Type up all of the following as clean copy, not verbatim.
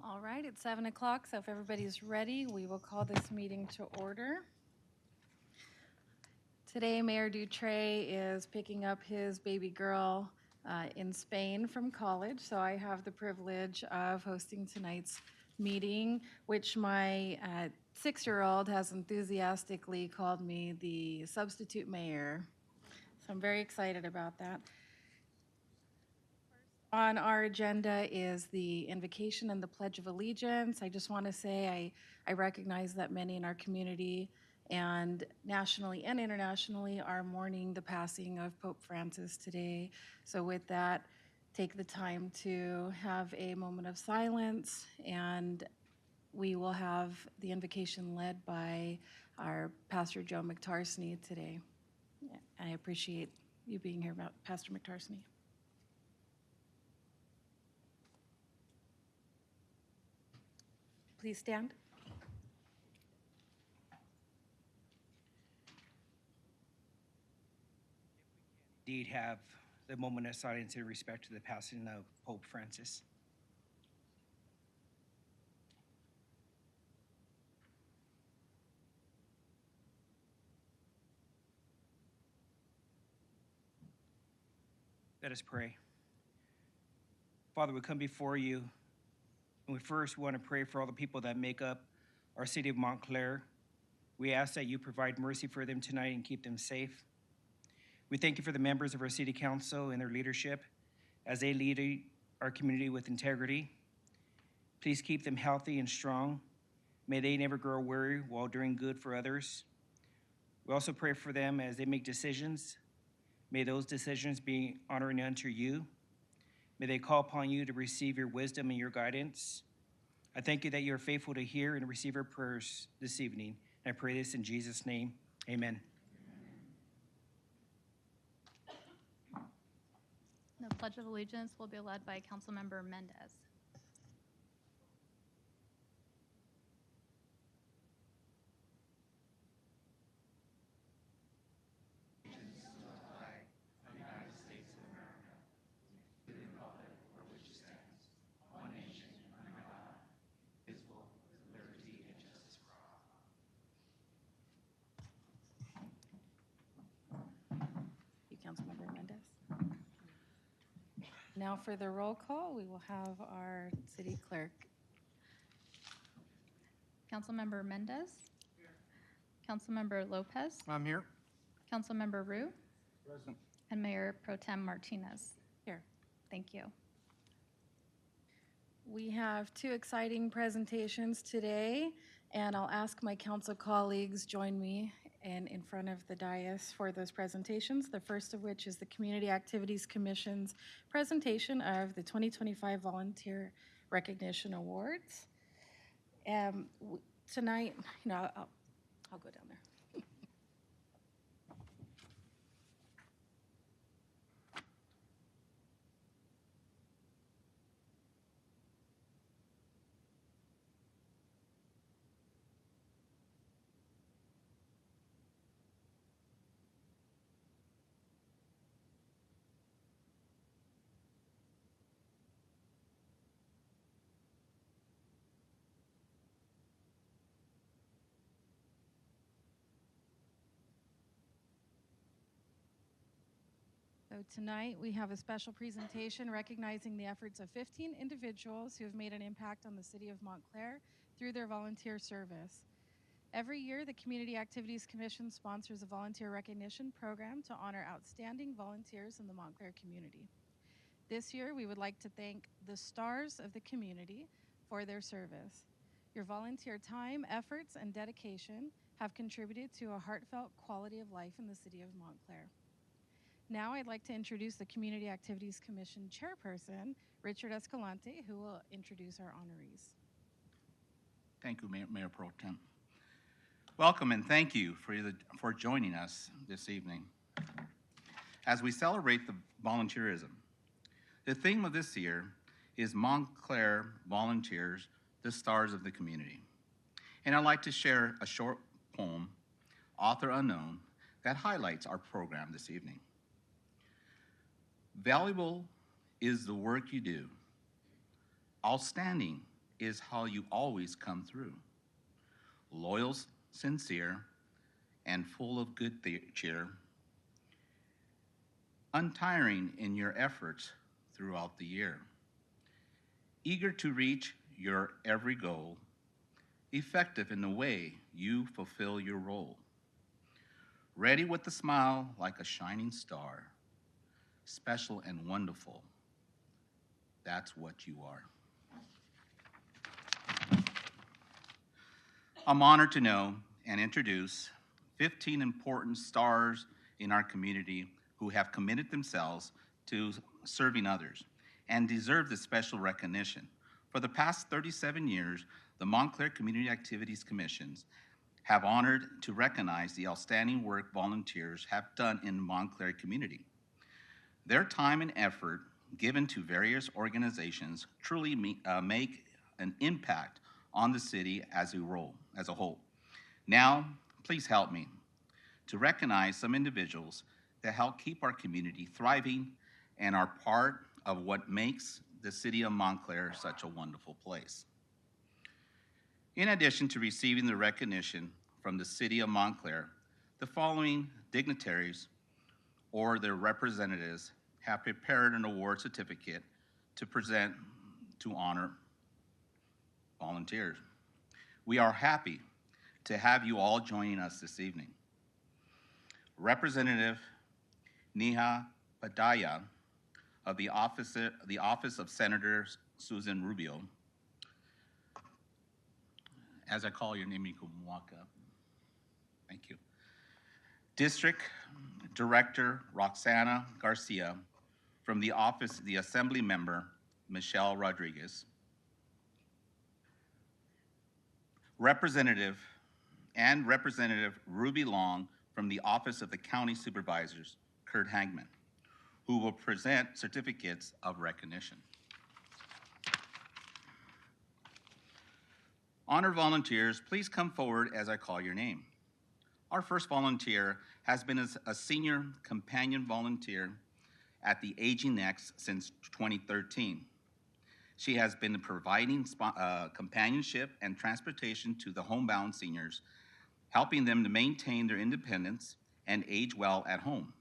All right, it's 7 o'clock, so if everybody's ready, we will call this meeting to order. Today, Mayor Dutray is picking up his baby girl in Spain from college, so I have the privilege of hosting tonight's meeting, which my 6-year-old has enthusiastically called me the substitute mayor. So I'm very excited about that. On our agenda is the invocation and the Pledge of Allegiance. I just want to say I recognize that many in our community and nationally and internationally are mourning the passing of Pope Francis today. So with that, take the time to have a moment of silence, and we will have the invocation led by our Pastor Joe McTarsney today. I appreciate you being here, Pastor McTarsney. Please stand. Indeed have the moment of silence in respect to the passing of Pope Francis. Let us pray. Father, we come before you, and we first want to pray for all the people that make up our city of Montclair. We ask that you provide mercy for them tonight and keep them safe. We thank you for the members of our city council and their leadership as they lead our community with integrity. Please keep them healthy and strong. May they never grow weary while doing good for others. We also pray for them as they make decisions. May those decisions be honoring unto you. May they call upon you to receive your wisdom and your guidance. I thank you that you are faithful to hear and receive our prayers this evening. And I pray this in Jesus' name. Amen. The Pledge of Allegiance will be led by Councilmember Mendez. Councilmember Mendez. Now for the roll call, we will have our city clerk. Councilmember Mendez. Here. Councilmember Lopez. I'm here. Councilmember Rue. Present. And Mayor Pro Tem Martinez. Here. Thank you. We have 2 exciting presentations today, and I'll ask my council colleagues join me in front of the dais for those presentations. The first of which is the Community Activities Commission's presentation of the 2025 Volunteer Recognition Awards. Tonight, I'll go down there. So tonight we have a special presentation recognizing the efforts of 15 individuals who have made an impact on the city of Montclair through their volunteer service. Every year, the Community Activities Commission sponsors a volunteer recognition program to honor outstanding volunteers in the Montclair community. This year, we would like to thank the stars of the community for their service. Your volunteer time, efforts, and dedication have contributed to a heartfelt quality of life in the city of Montclair. Now I'd like to introduce the Community Activities Commission Chairperson, Richard Escalante, who will introduce our honorees. Thank you, Mayor Pro Tem. Welcome and thank you for joining us this evening. As we celebrate the volunteerism, the theme of this year is Montclair Volunteers, the Stars of the Community. And I'd like to share a short poem, Author Unknown, that highlights our program this evening. Valuable is the work you do. Outstanding is how you always come through. Loyal, sincere, and full of good cheer. Untiring in your efforts throughout the year. Eager to reach your every goal. Effective in the way you fulfill your role. Ready with a smile like a shining star. Special and wonderful. That's what you are. I'm honored to know and introduce 15 important stars in our community who have committed themselves to serving others and deserve this special recognition. For the past 37 years, the Montclair Community Activities Commissions have honored to recognize the outstanding work volunteers have done in the Montclair community. Their time and effort given to various organizations truly make an impact on the city as a whole. Now, please help me to recognize some individuals that help keep our community thriving and are part of what makes the city of Montclair such a wonderful place. In addition to receiving the recognition from the city of Montclair, the following dignitaries or their representatives have prepared an award certificate to present to honor volunteers. We are happy to have you all joining us this evening. Representative Neha Padaya of the Office of Senator Susan Rubio. As I call your name, you can walk up. Thank you. District Director Roxana Garcia from the office of the Assembly Member Michelle Rodriguez. Representative Ruby Long from the Office of the County Supervisors, Kurt Hagman, who will present certificates of recognition. Honor volunteers, please come forward as I call your name. Our first volunteer has been a senior companion volunteer at the Aging Next since 2013. She has been providing companionship and transportation to the homebound seniors, helping them to maintain their independence and age well at home.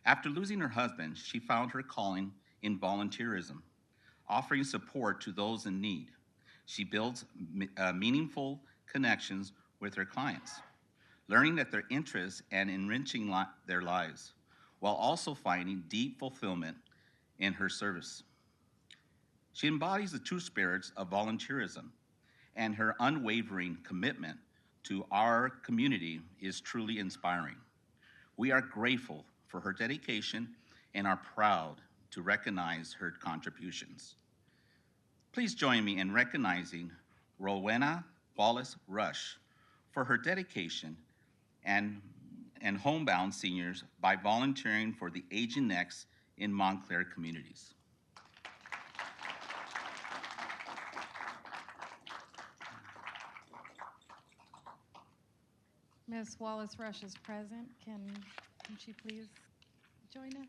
After losing her husband, she found her calling in volunteerism, offering support to those in need. She builds meaningful connections with her clients, learning that their interests and enriching their lives, while also finding deep fulfillment in her service. She embodies the true spirits of volunteerism, and her unwavering commitment to our community is truly inspiring. We are grateful for her dedication and are proud to recognize her contributions. Please join me in recognizing Rowena Wallace Rush for her dedication and homebound seniors by volunteering for the Aging Next in Montclair communities. Ms. Wallace Rush is present. Can she please join us?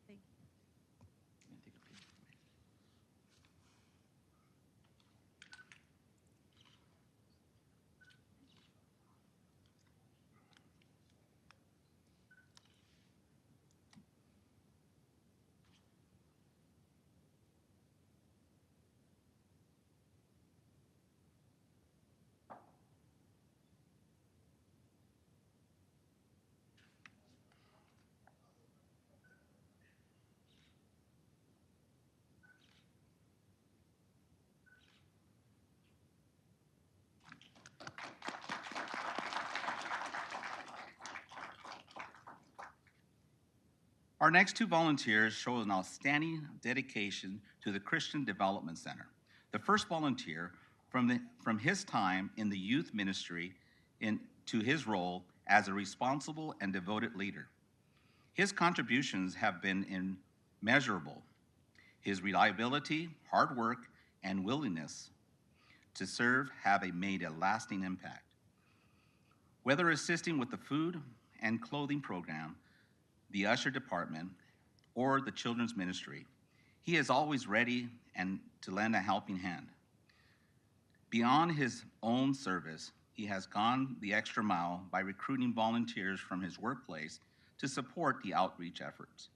Thank you. Our next two volunteers show an outstanding dedication to the Christian Development Center. The first volunteer, from his time in the youth ministry to his role as a responsible and devoted leader. His contributions have been immeasurable. His reliability, hard work, and willingness to serve have made a lasting impact. Whether assisting with the food and clothing program, the usher department, or the children's ministry, he is always ready and to lend a helping hand. Beyond his own service, he has gone the extra mile by recruiting volunteers from his workplace to support the outreach efforts.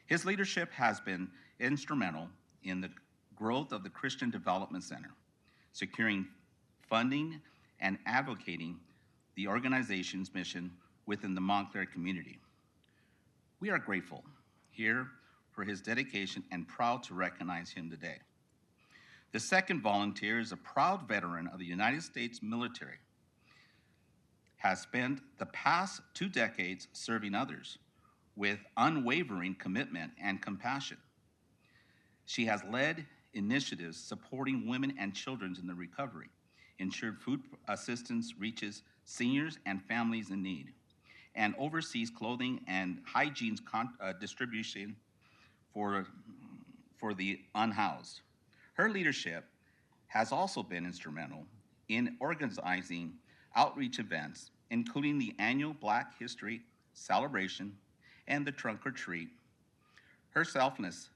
His leadership has been instrumental in the growth of the Christian Development Center, securing funding and advocating the organization's mission within the Montclair community. We are grateful here for his dedication and proud to recognize him today. The second volunteer is a proud veteran of the United States military, has spent the past 2 decades serving others with unwavering commitment and compassion. She has led initiatives supporting women and children in the recovery, ensured food assistance reaches seniors and families in need, and oversees clothing and hygiene distribution for the unhoused. Her leadership has also been instrumental in organizing outreach events, including the annual Black History celebration and the Trunk or Treat. Her selfless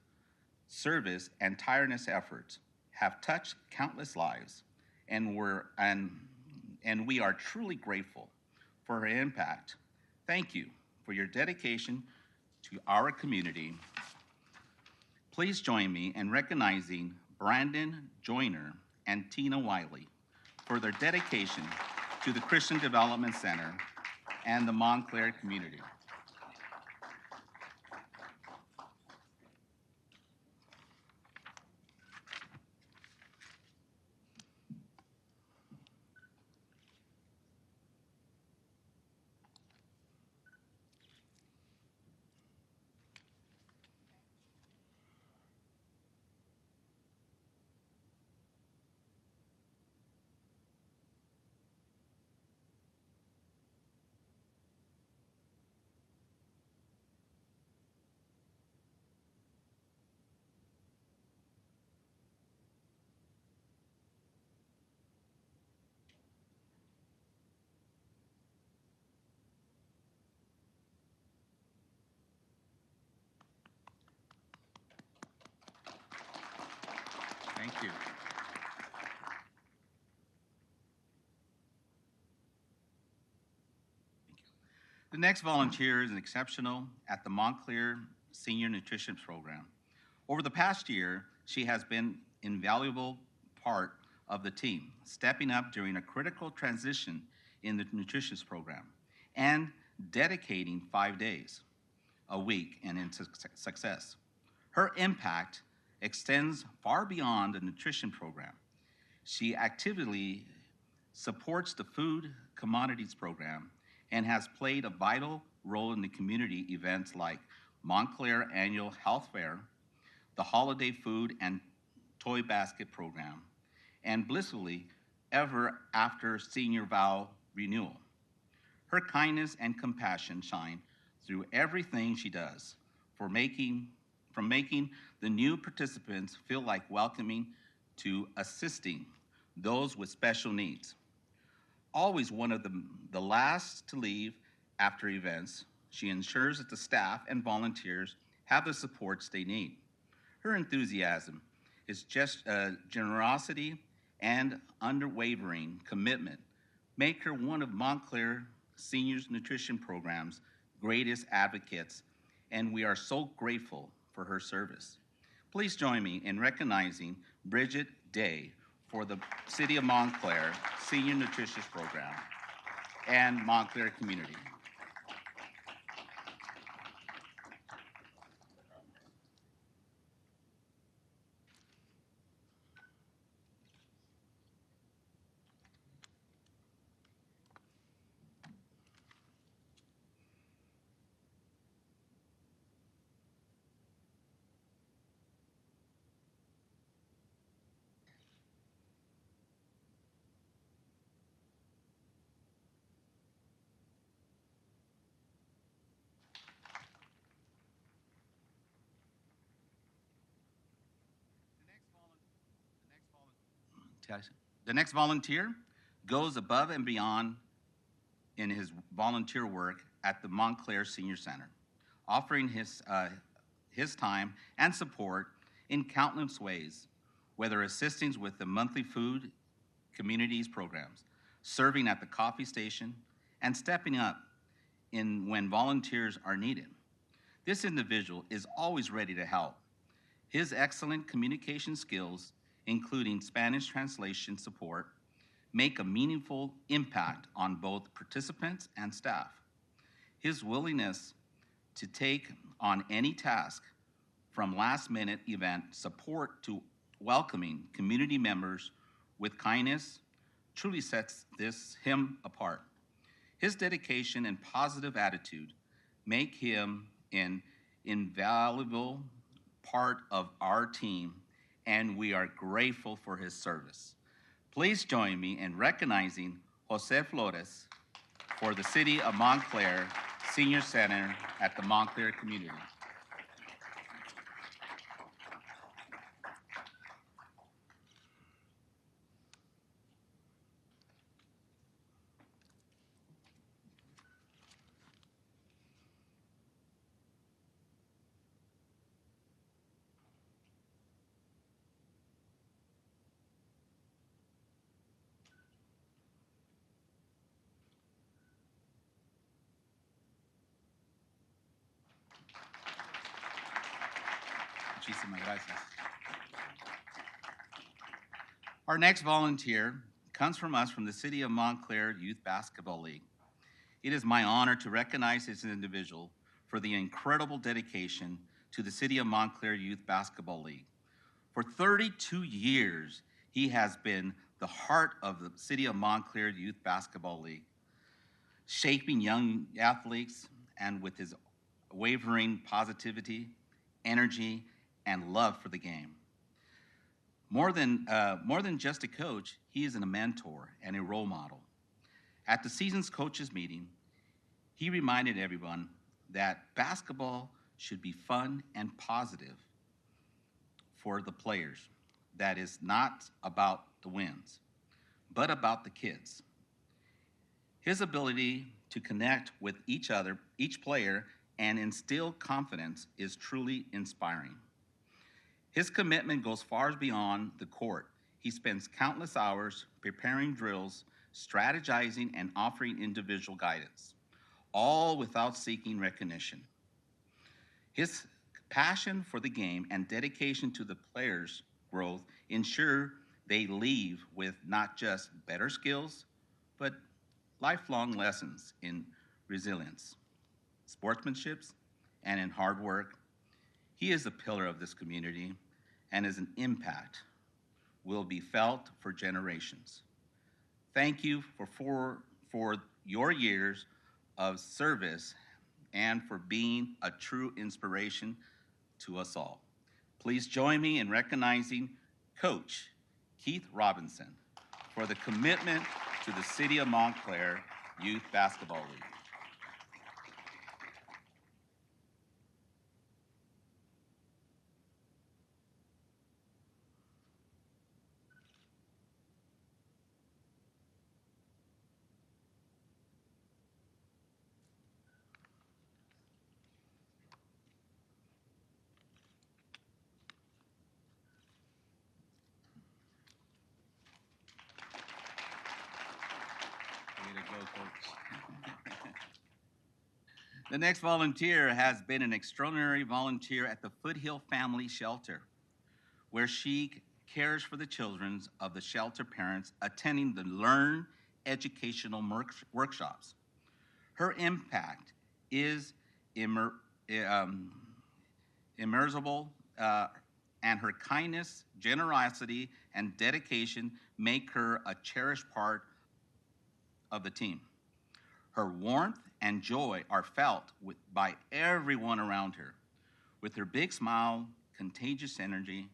service and tireless efforts have touched countless lives, and we are truly grateful for her impact. Thank you for your dedication to our community. Please join me in recognizing Brandon Joyner and Tina Wiley for their dedication to the Christian Development Center and the Montclair community. Thank you. The next volunteer is an exceptional at the Montclair Senior Nutrition Program. Over the past year, she has been an invaluable part of the team, stepping up during a critical transition in the nutrition program and dedicating 5 days a week and into success. Her impact extends far beyond the nutrition program. She actively supports the food commodities program and has played a vital role in the community events like Montclair Annual Health Fair, the Holiday Food and Toy Basket Program, and blissfully ever after senior vow renewal. Her kindness and compassion shine through everything she does, from making the new participants feel like welcoming to assisting those with special needs. Always one of the last to leave after events, she ensures that the staff and volunteers have the supports they need. Her enthusiasm, his generosity, and unwavering commitment make her one of Montclair Seniors Nutrition Program's greatest advocates, and we are so grateful for her service. Please join me in recognizing Bridget Day for the City of Montclair Senior Nutrition Program and Montclair community. The next volunteer goes above and beyond in his volunteer work at the Montclair Senior Center, offering his time and support in countless ways, whether assisting with the monthly food communities programs, serving at the coffee station, and stepping up when volunteers are needed. This individual is always ready to help. His excellent communication skills, including Spanish translation support, make a meaningful impact on both participants and staff. His willingness to take on any task, from last-minute event support to welcoming community members with kindness, truly sets him apart. His dedication and positive attitude make him an invaluable part of our team, and we are grateful for his service. Please join me in recognizing Jose Flores for the City of Montclair Senior Center at the Montclair community. Muchísimas gracias. Our next volunteer comes from us from the City of Montclair Youth Basketball League. It is my honor to recognize this individual for the incredible dedication to the City of Montclair Youth Basketball League. For 32 years, he has been the heart of the City of Montclair Youth Basketball League, shaping young athletes, and with his wavering positivity, energy, and love for the game. More than just a coach, he is a mentor and a role model. At the season's coaches meeting, he reminded everyone that basketball should be fun and positive for the players. That is not about the wins, but about the kids. His ability to connect with each player, and instill confidence is truly inspiring. His commitment goes far beyond the court. He spends countless hours preparing drills, strategizing, and offering individual guidance, all without seeking recognition. His passion for the game and dedication to the players' growth ensure they leave with not just better skills, but lifelong lessons in resilience, sportsmanship, and in hard work. He is a pillar of this community, and his impact will be felt for generations. Thank you for your years of service and for being a true inspiration to us all. Please join me in recognizing Coach Keith Robinson for the commitment to the City of Montclair Youth Basketball League. Way to go, Coach. The next volunteer has been an extraordinary volunteer at the Foothill Family Shelter, where she cares for the children of the shelter parents attending the Learn educational workshops. Her impact is immeasurable, and her kindness, generosity, and dedication make her a cherished part of the team. Her warmth and joy are felt by everyone around her. With her big smile, contagious energy,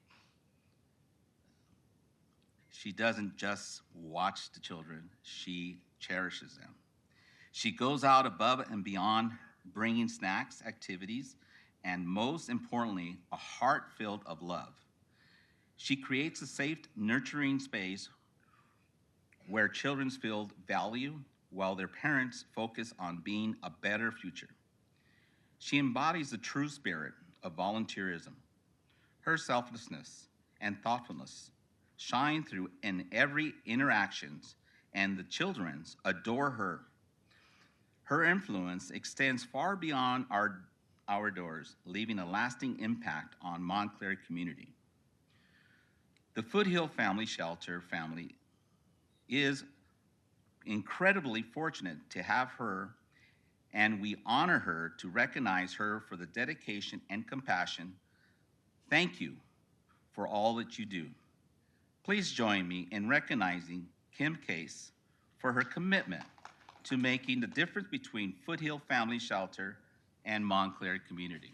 she doesn't just watch the children, she cherishes them. She goes out above and beyond, bringing snacks, activities, and most importantly, a heart filled of love. She creates a safe, nurturing space where children feel value while their parents focus on being a better future. She embodies the true spirit of volunteerism. Her selflessness and thoughtfulness shine through in every interactions, and the children's adore her. Her influence extends far beyond our doors, leaving a lasting impact on Montclair community. The Foothill Family Shelter family is incredibly fortunate to have her, and we honor her to recognize her for the dedication and compassion. Thank you for all that you do. Please join me in recognizing Kim Case for her commitment to making the difference between Foothill Family Shelter and Montclair community.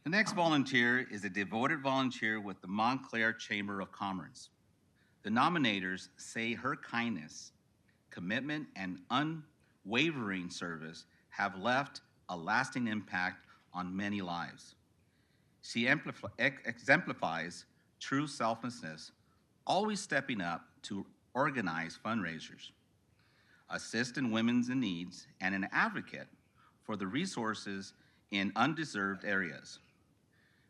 The next volunteer is a devoted volunteer with the Montclair Chamber of Commerce. The nominators say her kindness, commitment, and unwavering service have left a lasting impact on many lives. She exemplifies true selflessness, always stepping up to organize fundraisers, assist in women's in needs, and an advocate for the resources in undeserved areas.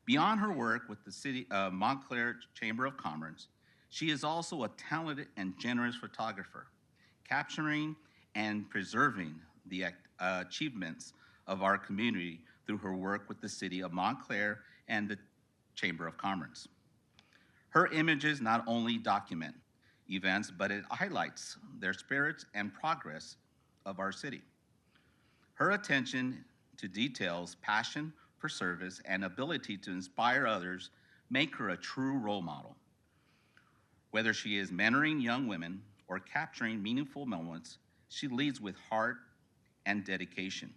Beyond her work with the City of Montclair Chamber of Commerce, she is also a talented and generous photographer, capturing and preserving the achievements of our community through her work with the City of Montclair and the Chamber of Commerce. Her images not only document events, but it highlights their spirits and progress of our city. Her attention to details, passion for service, and ability to inspire others make her a true role model. Whether she is mentoring young women or capturing meaningful moments, she leads with heart and dedication.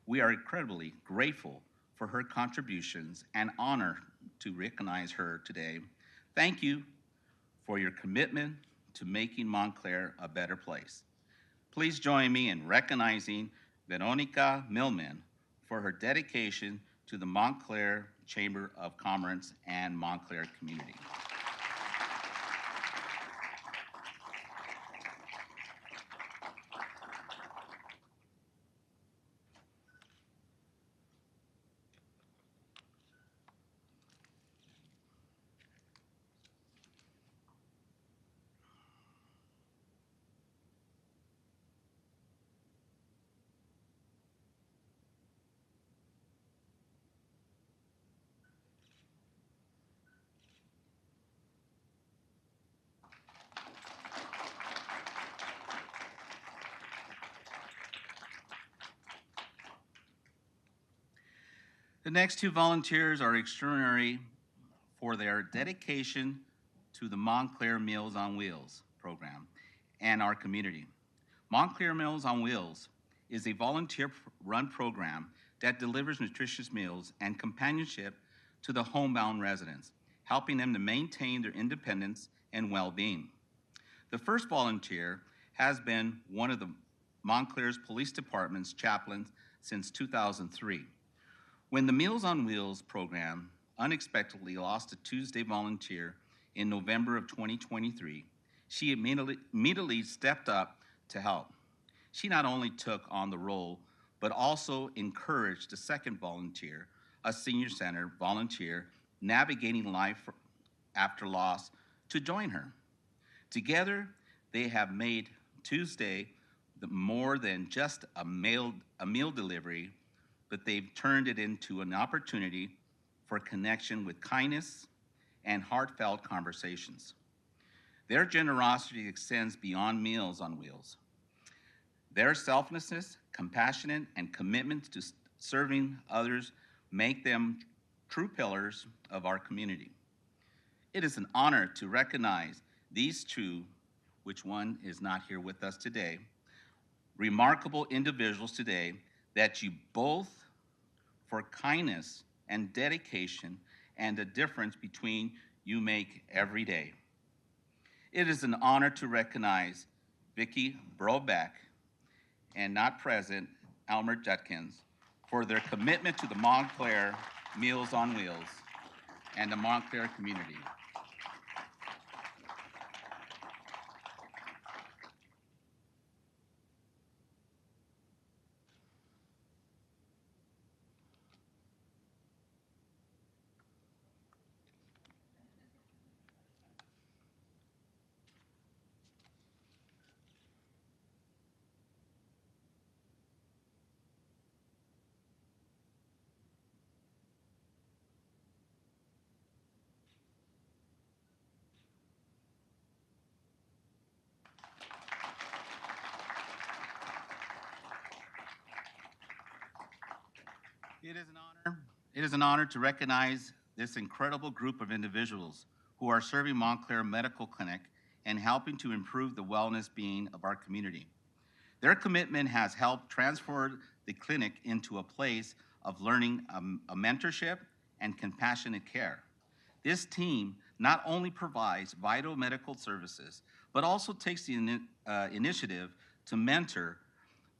We are incredibly grateful for her contributions and honored to recognize her today. Thank you for your commitment to making Montclair a better place. Please join me in recognizing Veronica Millman for her dedication to the Montclair Chamber of Commerce and Montclair community. The next two volunteers are extraordinary for their dedication to the Montclair Meals on Wheels program and our community. Montclair Meals on Wheels is a volunteer-run program that delivers nutritious meals and companionship to the homebound residents, helping them to maintain their independence and well-being. The first volunteer has been one of the Montclair's Police Department's chaplains since 2003. When the Meals on Wheels program unexpectedly lost a Tuesday volunteer in November of 2023, she immediately stepped up to help. She not only took on the role, but also encouraged the second volunteer, a senior center volunteer navigating life after loss, to join her. Together, they have made Tuesday more than just a meal delivery, but they've turned it into an opportunity for connection with kindness and heartfelt conversations. Their generosity extends beyond Meals on Wheels. Their selflessness, compassion, and commitment to serving others make them true pillars of our community. It is an honor to recognize these two, which one is not here with us today, remarkable individuals today that you both, for kindness and dedication and the difference between you make every day. It is an honor to recognize Vicki Brobeck and not present Elmer Judkins for their commitment to the Montclair Meals on Wheels and the Montclair community. It is an honor to recognize this incredible group of individuals who are serving Montclair Medical Clinic and helping to improve the wellness being of our community. Their commitment has helped transform the clinic into a place of learning, a mentorship, and compassionate care. This team not only provides vital medical services, but also takes the initiative to mentor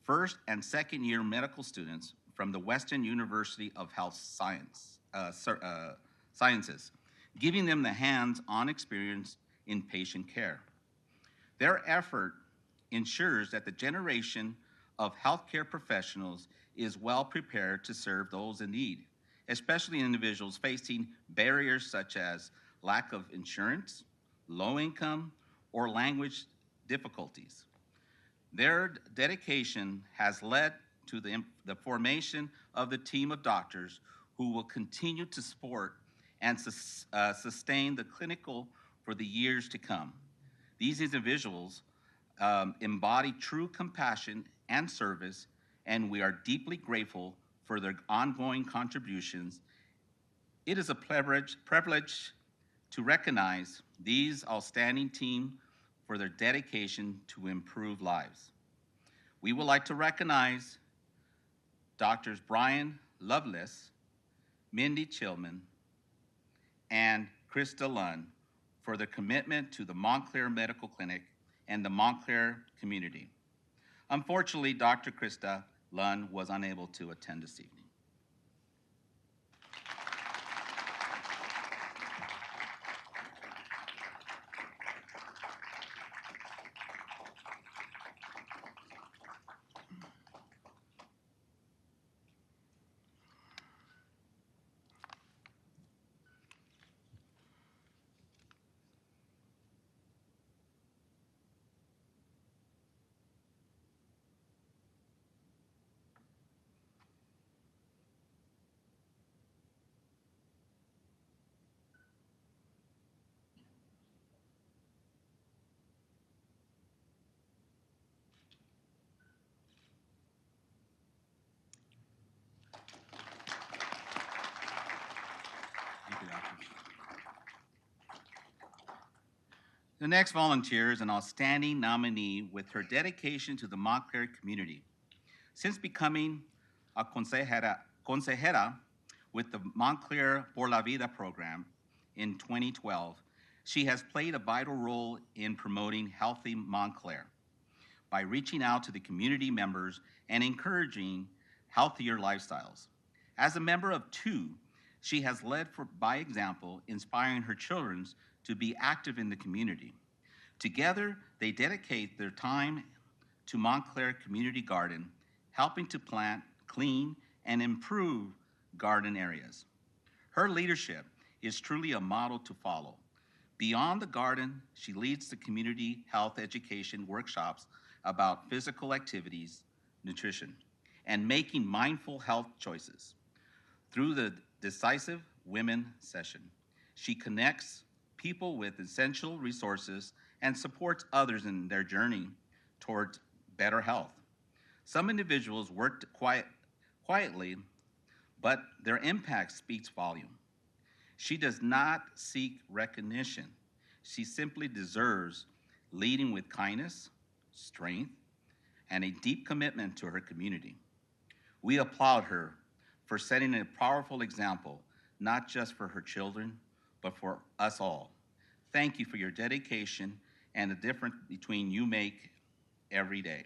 first and second year medical students from the Western University of Health Sciences, giving them the hands-on experience in patient care. Their effort ensures that the generation of healthcare professionals is well prepared to serve those in need, especially individuals facing barriers such as lack of insurance, low income, or language difficulties. Their dedication has led to the formation of the team of doctors who will continue to support and sustain the clinical for the years to come. These individuals embody true compassion and service, and we are deeply grateful for their ongoing contributions. It is a privilege to recognize these outstanding team for their dedication to improve lives. We would like to recognize Doctors Brian Lovelace, Mindy Chillman, and Krista Lunn for their commitment to the Montclair Medical Clinic and the Montclair community. Unfortunately, Dr. Krista Lunn was unable to attend this evening. Thank you, Doctor. The next volunteer is an outstanding nominee with her dedication to the Montclair community. Since becoming a consejera with the Montclair Por la Vida program in 2012, she has played a vital role in promoting healthy Montclair by reaching out to the community members and encouraging healthier lifestyles. As a member of two, she has led by example, inspiring her children to be active in the community. Together, they dedicate their time to Montclair Community Garden, helping to plant, clean, and improve garden areas. Her leadership is truly a model to follow. Beyond the garden, she leads the community health education workshops about physical activities, nutrition, and making mindful health choices. Through the Decisive Women session, she connects people with essential resources and supports others in their journey towards better health. Some individuals work quietly, but their impact speaks volume. She does not seek recognition. She simply deserves leading with kindness, strength, and a deep commitment to her community. We applaud her for setting a powerful example, not just for her children, but for us all. Thank you for your dedication and the difference between you make every day.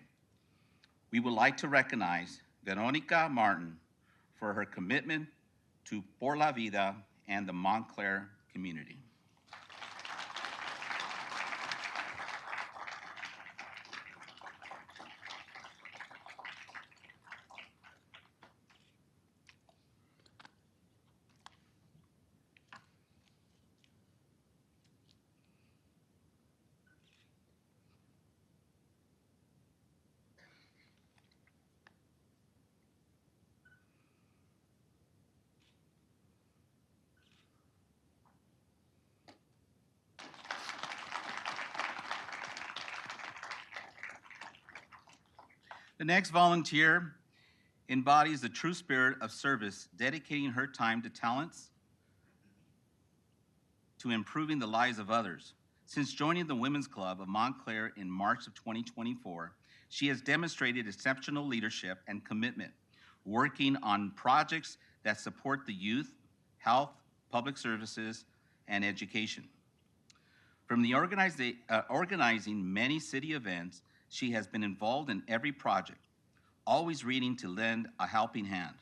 We would like to recognize Veronica Martin for her commitment to Por la Vida and the Montclair community. The next volunteer embodies the true spirit of service, dedicating her time to talents to improving the lives of others. Since joining the Women's Club of Montclair in March of 2024, she has demonstrated exceptional leadership and commitment, working on projects that support the youth, health, public services, and education. From the organizing many city events, she has been involved in every project, always reading to lend a helping hand.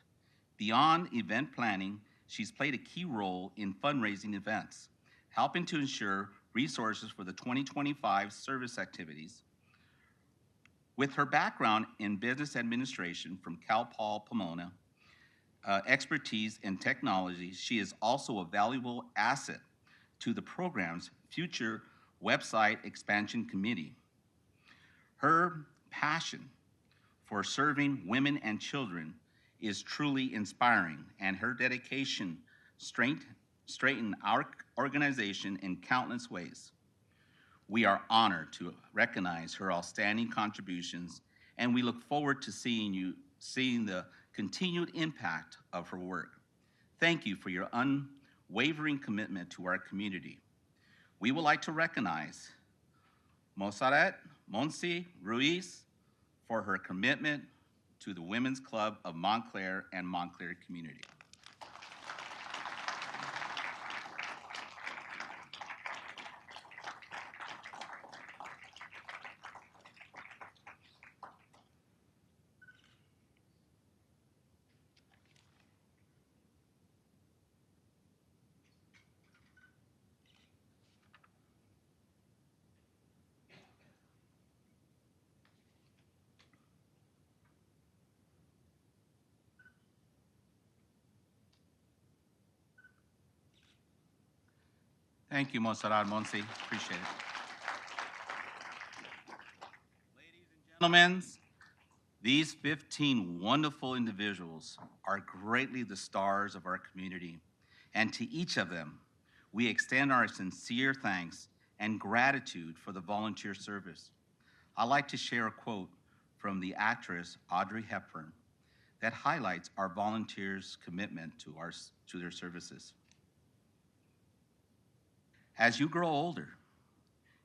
Beyond event planning, she's played a key role in fundraising events, helping to ensure resources for the 2025 service activities. With her background in business administration from Cal Poly Pomona, expertise in technology, she is also a valuable asset to the program's future website expansion committee. Her passion for serving women and children is truly inspiring, and her dedication strengthened our organization in countless ways. We are honored to recognize her outstanding contributions, and we look forward to seeing the continued impact of her work. Thank you for your unwavering commitment to our community. We would like to recognize Monserrat Monsi Ruiz for her commitment to the Women's Club of Montclair and Montclair community. Thank you, Monserrat Monsi. Appreciate it. Ladies and gentlemen, these 15 wonderful individuals are greatly the stars of our community, and to each of them, we extend our sincere thanks and gratitude for the volunteer service. I'd like to share a quote from the actress Audrey Hepburn that highlights our volunteers' commitment to their services. As you grow older,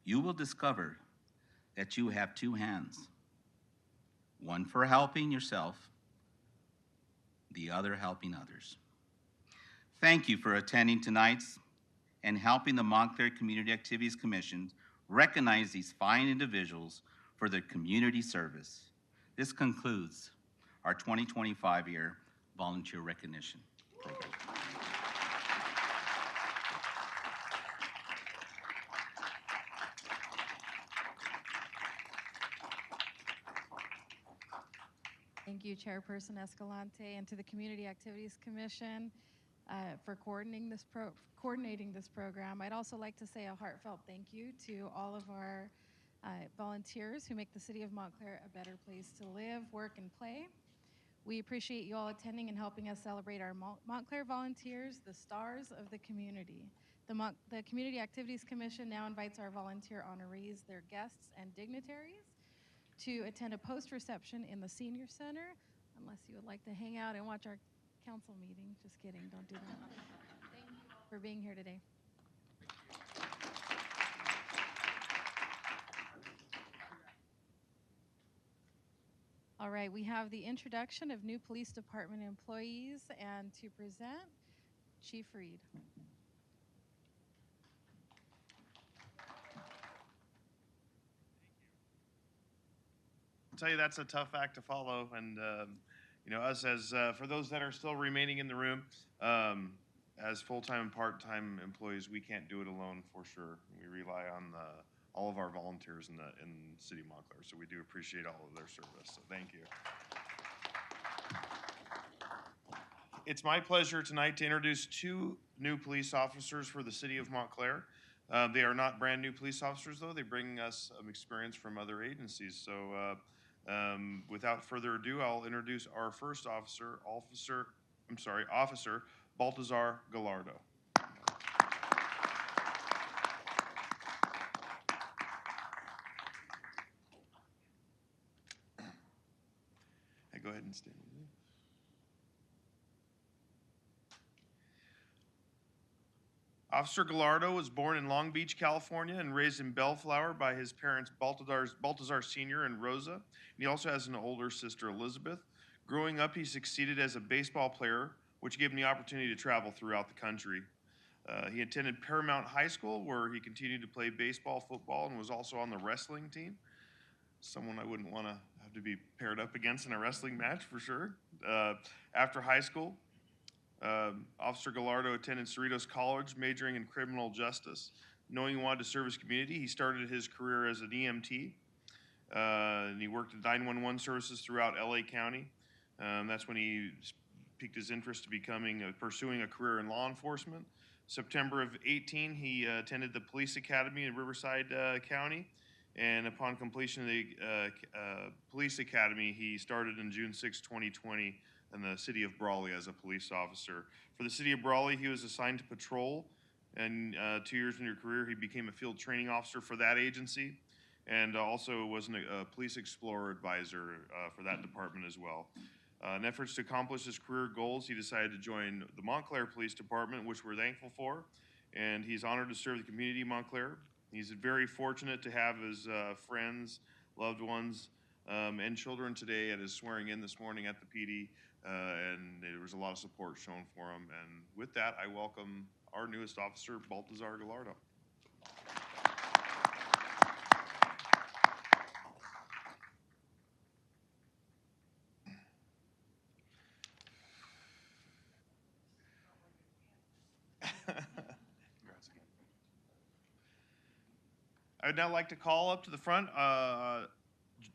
you will discover that you have two hands, one for helping yourself, the other helping others. Thank you for attending tonight's and helping the Montclair Community Activities Commission recognize these fine individuals for their community service. This concludes our 2025 year volunteer recognition program. Thank you, Chairperson Escalante, and to the Community Activities Commission for coordinating this program. I'd also like to say a heartfelt thank you to all of our volunteers who make the City of Montclair a better place to live, work, and play. We appreciate you all attending and helping us celebrate our Montclair volunteers, the stars of the community. The Community Activities Commission now invites our volunteer honorees, their guests, and dignitaries to attend a post-reception in the Senior Center, unless you would like to hang out and watch our council meeting. Just kidding, don't do that. Thank you all for being here today. All right, we have the introduction of new police department employees, and to present, Chief Reed. I'll tell you, that's a tough act to follow. And, us as, for those that are still remaining in the room, as full-time and part-time employees, we can't do it alone for sure. We rely on all of our volunteers in the city of Montclair. So we do appreciate all of their service. So thank you. It's my pleasure tonight to introduce two new police officers for the city of Montclair. They are not brand new police officers, though. They bring us experience from other agencies. So without further ado, I'll introduce our first officer, Officer Baltazar Gallardo. Hey, go ahead and stand. Officer Gallardo was born in Long Beach, California, and raised in Bellflower by his parents Baltazar Sr. and Rosa. And he also has an older sister, Elizabeth. Growing up, he succeeded as a baseball player, which gave him the opportunity to travel throughout the country. He attended Paramount High School, where he continued to play baseball, football, and was also on the wrestling team. Someone I wouldn't want to have to be paired up against in a wrestling match, for sure. After high school, Officer Gallardo attended Cerritos College, majoring in criminal justice. Knowing he wanted to serve his community, he started his career as an EMT. And he worked at 911 services throughout LA County. That's when he piqued his interest to pursuing a career in law enforcement. September of 18, he attended the police academy in Riverside County. And upon completion of the police academy, he started in June 6, 2020 in the city of Brawley as a police officer. For the city of Brawley, he was assigned to patrol, and 2 years into his career, he became a field training officer for that agency, and also was a police explorer advisor for that department as well. In efforts to accomplish his career goals, he decided to join the Montclair Police Department, which we're thankful for, and he's honored to serve the community of Montclair. He's very fortunate to have his friends, loved ones, and children today at his swearing in this morning at the PD, and there was a lot of support shown for him. And with that, I welcome our newest officer, Baltazar Gallardo. Congrats again. I would now like to call up to the front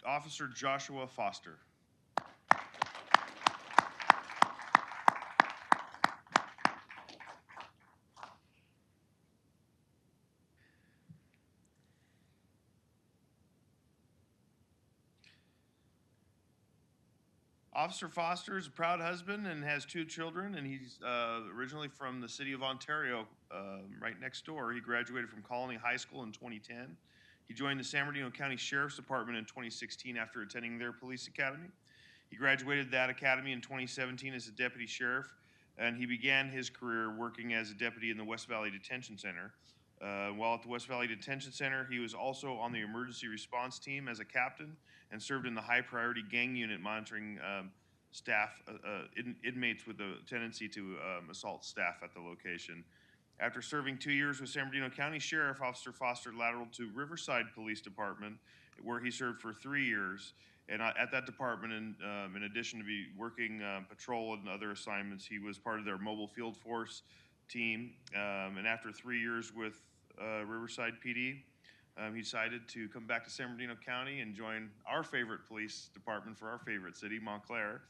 Officer Joshua Foster. Officer Foster is a proud husband and has 2 children, and he's originally from the city of Ontario, right next door. He graduated from Colony High School in 2010. He joined the San Bernardino County Sheriff's Department in 2016 after attending their police academy. He graduated that academy in 2017 as a deputy sheriff, and he began his career working as a deputy in the West Valley Detention Center. While at the West Valley Detention Center, he was also on the emergency response team as a captain and served in the high priority gang unit monitoring inmates with a tendency to assault staff at the location. After serving 2 years with San Bernardino County Sheriff, Officer Foster lateraled to Riverside Police Department, where he served for 3 years. And at that department, in addition to be working patrol and other assignments, he was part of their mobile field force team. And after 3 years with Riverside PD, he decided to come back to San Bernardino County and join our favorite police department for our favorite city, Montclair.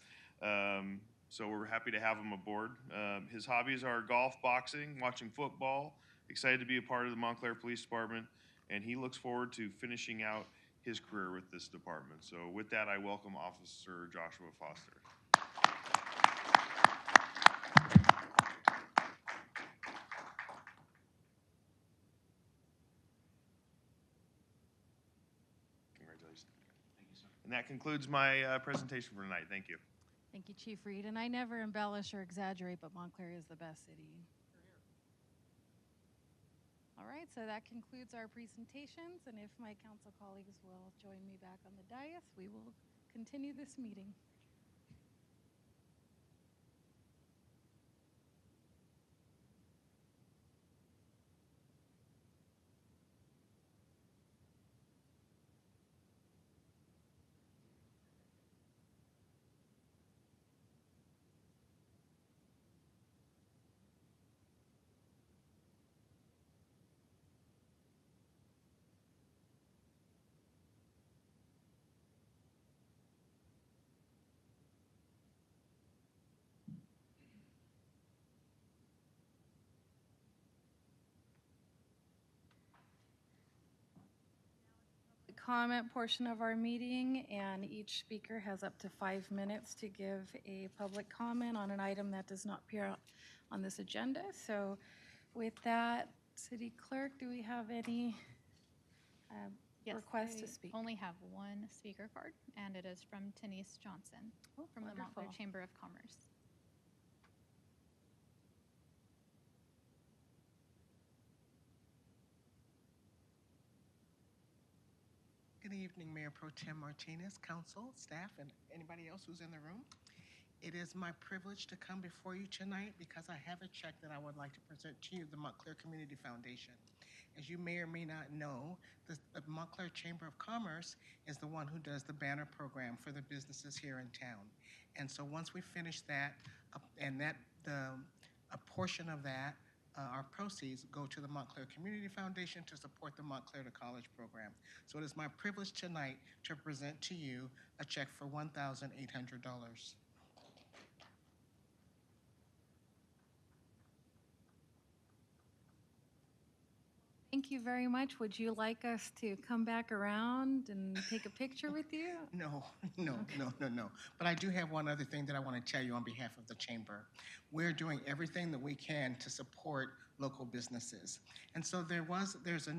So we're happy to have him aboard. His hobbies are golf, boxing, watching football, excited to be a part of the Montclair Police Department, and he looks forward to finishing out his career with this department. So with that, I welcome Officer Joshua Foster. Congratulations. Thank you, sir. And that concludes my presentation for tonight. Thank you. Thank you, Chief Reed. And I never embellish or exaggerate, but Montclair is the best city. All right, so that concludes our presentations. And if my council colleagues will join me back on the dais, we will continue this meeting. Comment portion of our meeting, and each speaker has up to 5 minutes to give a public comment on an item that does not appear on this agenda. So with that, City Clerk, do we have any Yes, requests to I speak? only have one speaker card, and it is from Denise Johnson Oh, from the Montclair wonderful. Chamber of Commerce. Good evening, Mayor Pro Tem Martinez, council, staff, and anybody else who's in the room. It is my privilege to come before you tonight because I have a check that I would like to present to you, the Montclair Community Foundation. As you may or may not know, the Montclair Chamber of Commerce is the one who does the banner program for the businesses here in town. And so once we finish that, a portion of that, our proceeds go to the Montclair Community Foundation to support the Montclair to College program. So it is my privilege tonight to present to you a check for $1,800. Thank you very much. Would you like us to come back around and take a picture with you? No. But I do have one other thing that I want to tell you on behalf of the chamber. We're doing everything that we can to support local businesses. And so there's a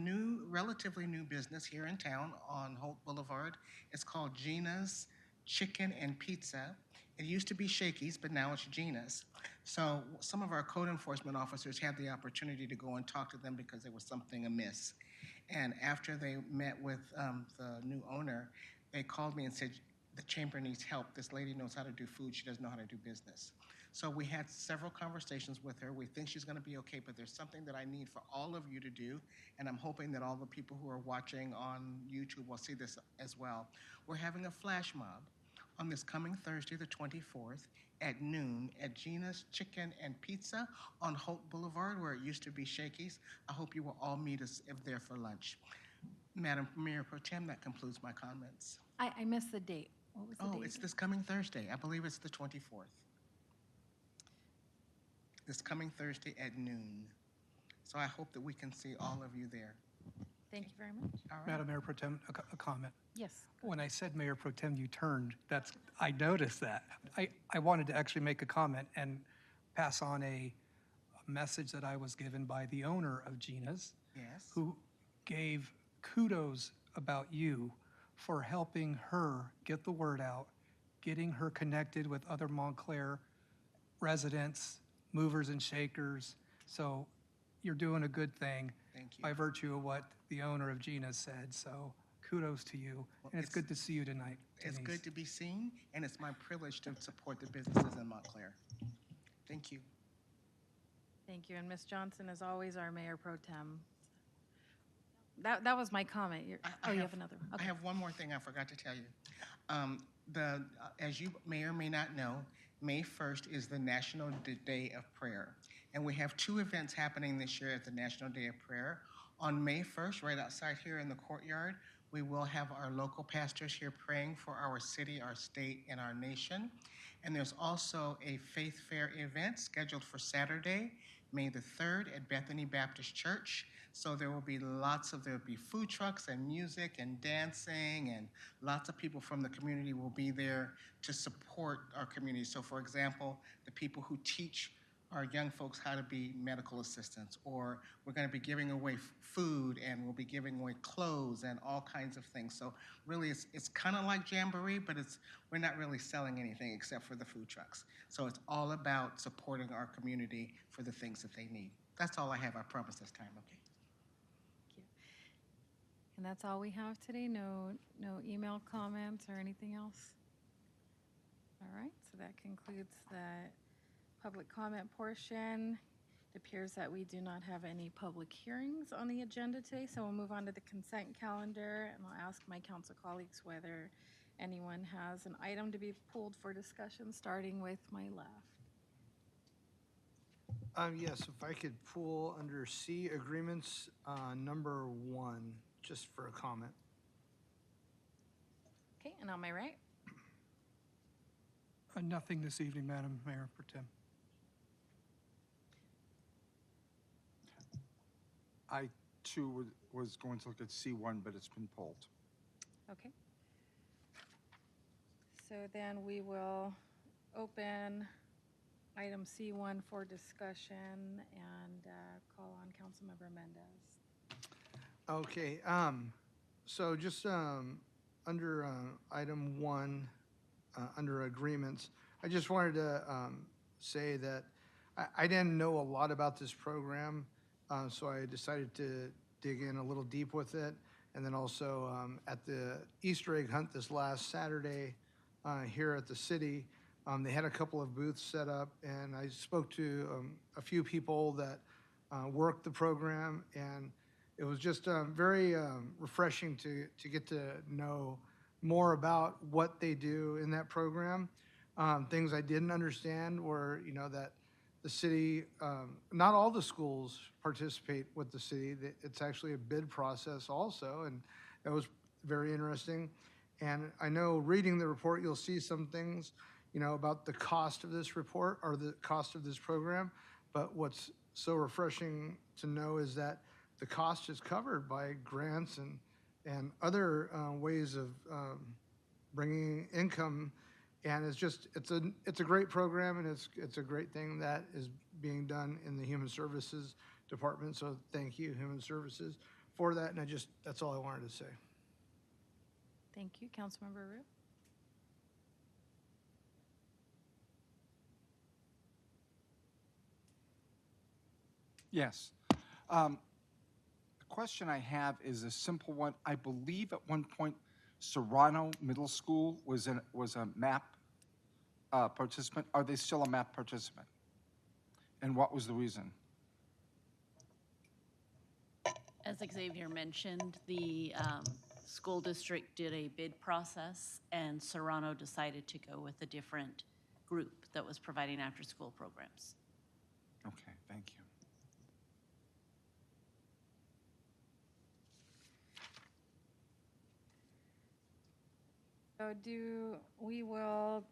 relatively new business here in town on Holt Boulevard. It's called Gina's Chicken and Pizza. It used to be Shakey's, but now it's Gina's. So some of our code enforcement officers had the opportunity to go and talk to them because there was something amiss. And after they met with the new owner, they called me and said, the chamber needs help. This lady knows how to do food. She doesn't know how to do business. So we had several conversations with her. We think she's going to be okay, but there's something that I need for all of you to do, and I'm hoping that all the people who are watching on YouTube will see this as well. We're having a flash mob on this coming Thursday, the 24th, at noon at Gina's Chicken and Pizza on Holt Boulevard, where it used to be Shakey's. I hope you will all meet us there for lunch. Madam Mayor Pro Tem, that concludes my comments. I missed the date. What was the date? Oh, it's this coming Thursday. I believe it's the 24th. This coming Thursday at noon. So I hope that we can see all of you there. Thank you very much. All right. Madam Mayor Pro Tem, a comment. Yes. When I said Mayor Pro Tem, you turned. I noticed that. I wanted to actually make a comment and pass on a message that I was given by the owner of Gina's, Yes. who gave kudos about you for helping her get the word out, getting her connected with other Montclair residents, movers and shakers. So you're doing a good thing. Thank you. By virtue of what the owner of Gina said. So kudos to you. Well, And it's good to see you tonight, It's Denise. good to be seen, and it's my privilege to support the businesses in Montclair. Thank you. Thank you. And Ms. Johnson is always our Mayor Pro Tem. That was my comment. You have another one. I Okay. have one more thing I forgot to tell you. As you may or may not know, May 1st is the National Day of Prayer. And we have two events happening this year at the National Day of Prayer. On May 1st, right outside here in the courtyard, we will have our local pastors here praying for our city, our state, and our nation. And there's also a faith fair event scheduled for Saturday, May the 3rd at Bethany Baptist Church. So there will be food trucks and music and dancing, and lots of people from the community will be there to support our community. So for example, the people who teach our young folks how to be medical assistants, or we're going to be giving away food, and we'll be giving away clothes and all kinds of things. So really it's kind of like Jamboree, but we're not really selling anything except for the food trucks. So it's all about supporting our community for the things that they need. That's all I have, I promise this time, okay? Thank you. And that's all we have today? No email comments or anything else? All right, so that concludes the public comment portion. It appears that we do not have any public hearings on the agenda today, so we'll move on to the consent calendar, and I'll ask my council colleagues whether anyone has an item to be pulled for discussion, starting with my left. Yes, if I could pull under C agreements, number 1, just for a comment. Okay, and on my right? Nothing this evening, Madam Mayor Pro Tem. I too was going to look at C1, but it's been pulled. Okay. So then we will open item C1 for discussion and call on Councilmember Mendez. Okay, so just under item 1, under agreements, I just wanted to say that I didn't know a lot about this program, so I decided to dig in a little deep with it. And then also at the Easter egg hunt this last Saturday here at the city, they had a couple of booths set up, and I spoke to a few people that work the program, and it was just very refreshing to get to know more about what they do in that program. Things I didn't understand were, that the city, not all the schools participate with the city. It's actually a bid process also, and that was very interesting. And I know reading the report, you'll see some things, about the cost of this report or the cost of this program. But what's so refreshing to know is that the cost is covered by grants and other ways of bringing income. And it's a great program, and it's a great thing that is being done in the Human Services Department. So thank you, Human Services, for that. And that's all I wanted to say. Thank you, Councilmember Rue. Yes. The question I have is a simple one. I believe at one point Serrano Middle School was a MAP participant. Are they still a MAP participant? And what was the reason? As Xavier mentioned, the school district did a bid process, and Serrano decided to go with a different group that was providing after-school programs. Okay, thank you. So we will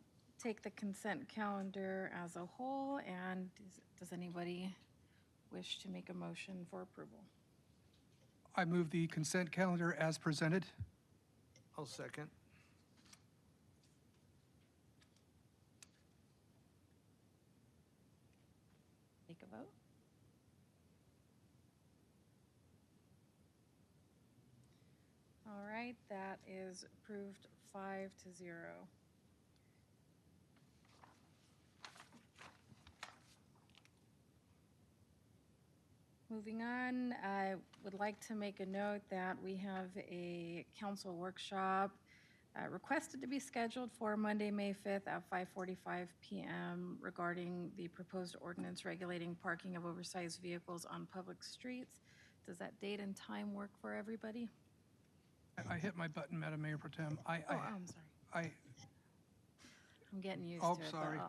take the consent calendar as a whole, and does anybody wish to make a motion for approval? I move the consent calendar as presented. I'll second. Take a vote. All right, that is approved 5-0. Moving on, I would like to make a note that we have a council workshop requested to be scheduled for Monday, May 5th at 5:45 p.m. regarding the proposed ordinance regulating parking of oversized vehicles on public streets. Does that date and time work for everybody? I hit my button, Madam Mayor Pro Tem. I'm sorry. I'm getting used to it. But sorry.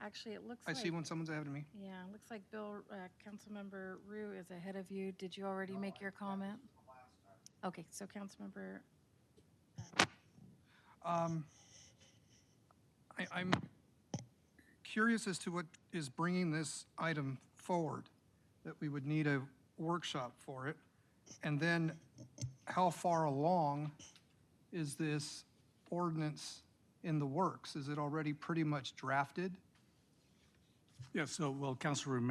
Actually, it looks I like. see when someone's ahead of me. Yeah, it looks like Councilmember Rue is ahead of you. Did you already make your comment? Okay, so Councilmember. I'm curious as to what is bringing this item forward, that we would need a workshop for it. And then how far along is this ordinance in the works? Is it already pretty much drafted? Yeah, so, well, council